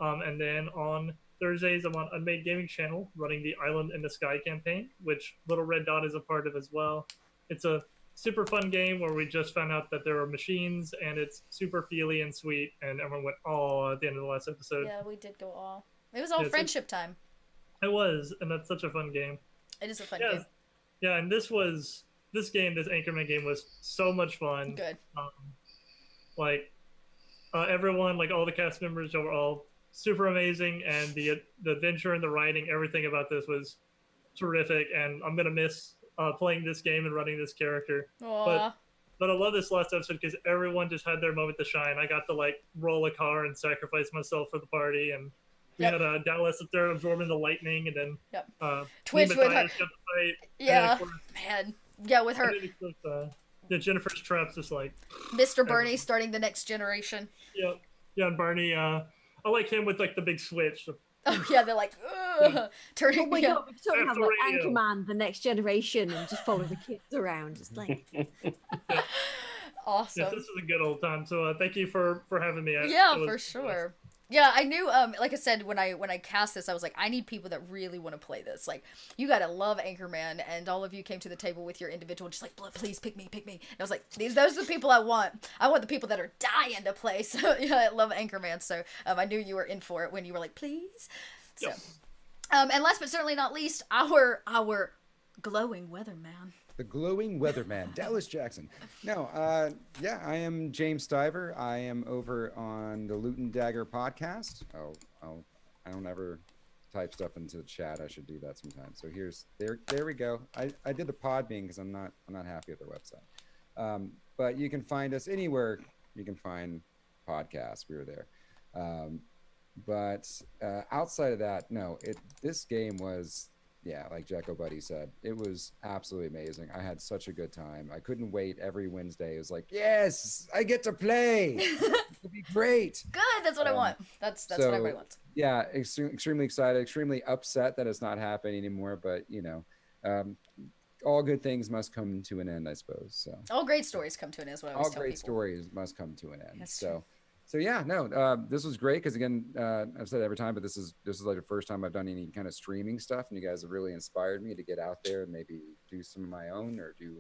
And then on Thursdays, I'm on Unmade Gaming Channel, running the Island in the Sky campaign, which Little Red Dot is a part of as well. It's a super fun game where we just found out that there are machines, and it's super feely and sweet, and everyone went "aw" at the end of the last episode. Yeah, we did go "aw." It was all friendship time. It was, and that's such a fun game. It is a fun game. Yeah, and this Anchorman game was so much fun. Good. Everyone, all the cast members were all super amazing, and the adventure and the writing, everything about this was terrific, and I'm gonna miss playing this game and running this character. Aww. But I love this last episode because everyone just had their moment to shine. I got to roll a car and sacrifice myself for the party, and we had Dallas up there absorbing the lightning, and then Twitch with her. Yeah, man. Yeah, with her. Jennifer's Traps just Mr. Bernie starting the next generation. Yeah, and Barney. I like him with the big switch. Oh yeah, they're turning. Oh my God, we totally have Anchorman, the next generation, and just follow the kids around, just Awesome. Yes, this is a good old time. So thank you for having me. For sure. Yeah, I knew. Like I said, when I cast this, I was like, I need people that really want to play this. You gotta love Anchorman, and all of you came to the table with your individual, just please pick me. And I was like, those are the people I want. I want the people that are dying to play. So yeah, I love Anchorman. So I knew you were in for it when you were like, please. So, and last but certainly not least, our glowing weatherman. The glowing weatherman, Dallas Jackson. No, I am James Stiver. I am over on the Loot and Dagger podcast. I don't ever type stuff into the chat. I should do that sometime. So there we go. I did the Podbean because I'm not happy with their website. But you can find us anywhere you can find podcasts. We were there. But outside of that, no. This game was. Yeah, like Jacko Buddy said, it was absolutely amazing. I had such a good time. I couldn't wait every Wednesday. It was like, yes, I get to play. It'll be great. Good, that's what I want. That's what everybody wants. Yeah, extremely excited, extremely upset that it's not happening anymore. But, all good things must come to an end, I suppose. So all great stories come to an end, is what I always tell people. All great stories must come to an end. That's true. So yeah, no, this was great because again, I've said it every time, but this is the first time I've done any kind of streaming stuff, and you guys have really inspired me to get out there and maybe do some of my own or do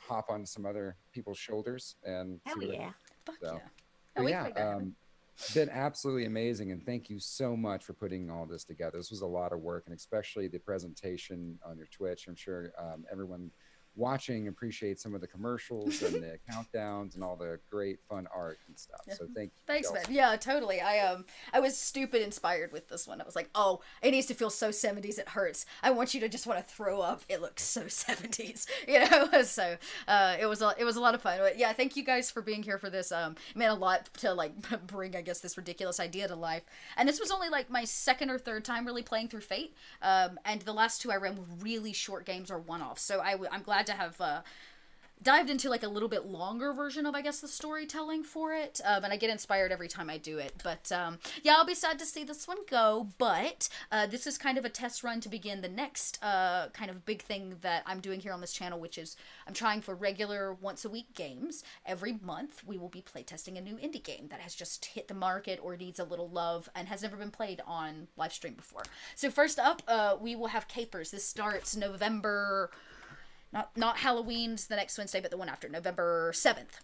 hop on some other people's shoulders and. Hell yeah! Fuck yeah! been absolutely amazing, and thank you so much for putting all this together. This was a lot of work, and especially the presentation on your Twitch. I'm sure everyone watching appreciates some of the commercials and the countdowns and all the great fun art and stuff. So thank you. Thanks, man. Chelsea. Yeah, totally. I was stupid inspired with this one. I was like, oh, it needs to feel so 70s it hurts. I want you to just want to throw up. It looks so 70s, you know. So it was a lot of fun. But yeah, thank you guys for being here for this. It meant a lot to like bring, I guess, this ridiculous idea to life. And this was only like my second or third time really playing through Fate. And the last two I ran were really short games or one-offs. So I'm glad to have dived into like a little bit longer version of, I guess, the storytelling for it, and I get inspired every time I do it. But yeah, I'll be sad to see this one go, but this is kind of a test run to begin the next kind of big thing that I'm doing here on this channel, which is I'm trying for regular once-a-week games. Every month we will be playtesting a new indie game that has just hit the market or needs a little love and has never been played on live stream before. So first up, we will have Capers. This starts November... Not Halloween's the next Wednesday, but the one after, November 7th.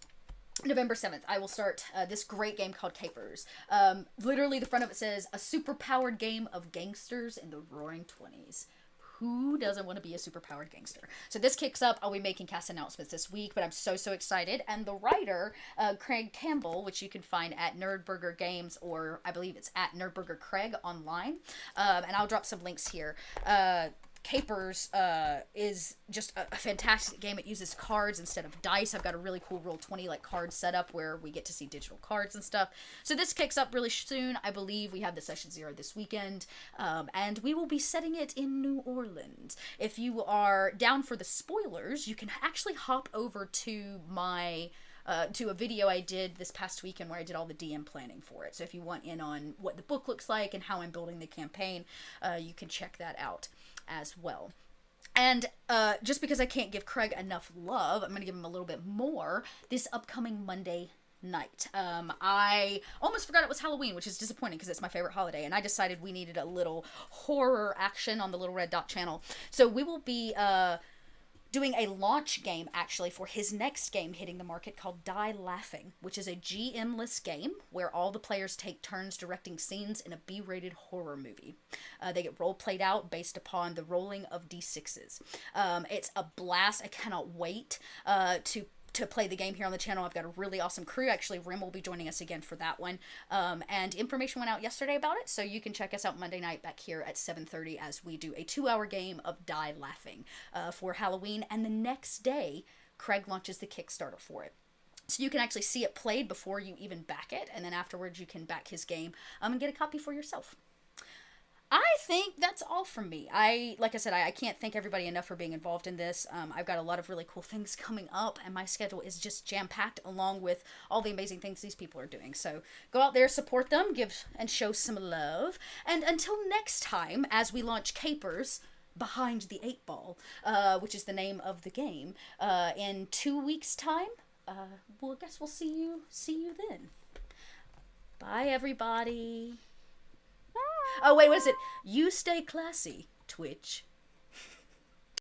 November 7th, I will start this great game called Capers. Literally, the front of it says, a super-powered game of gangsters in the roaring 20s. Who doesn't want to be a super-powered gangster? So this kicks up. I'll be making cast announcements this week, but I'm so excited. And the writer, Craig Campbell, which you can find at Nerdburger Games, or I believe it's at Nerdburger Craig online. And I'll drop some links here. Capers is just a fantastic game. It uses cards instead of dice. I've got a really cool Roll20 like card setup where we get to see digital cards and stuff. So this kicks up really soon. I believe we have the Session 0 this weekend, and we will be setting it in New Orleans. If you are down for the spoilers, you can actually hop over to my... to a video I did this past weekend where I did all the DM planning for it. So if you want in on what the book looks like and how I'm building the campaign, you can check that out as well. And just because I can't give Craig enough love, I'm going to give him a little bit more this upcoming Monday night. I almost forgot it was Halloween, which is disappointing because it's my favorite holiday, and I decided we needed a little horror action on the Little Red Dot channel. So we will be doing a launch game actually for his next game hitting the market called Die Laughing, which is a GM-less game where all the players take turns directing scenes in a B-rated horror movie. They get role-played out based upon the rolling of D6s. It's a blast. I cannot wait to play the game here on the channel. I've got a really awesome crew. Actually, Rim will be joining us again for that one. And information went out yesterday about it, so you can check us out Monday night back here at 7:30 as we do a 2-hour game of Die Laughing for Halloween. And the next day, Craig launches the Kickstarter for it. So you can actually see it played before you even back it, and then afterwards you can back his game and get a copy for yourself. I think that's all from me. Like I said, I can't thank everybody enough for being involved in this. I've got a lot of really cool things coming up, and my schedule is just jam-packed along with all the amazing things these people are doing. So go out there, support them, give and show some love. And until next time, as we launch Capers, Behind the 8 Ball, which is the name of the game, in 2 weeks' time, well, I guess we'll see you then. Bye, everybody. Oh, wait, what is it? You stay classy, Twitch.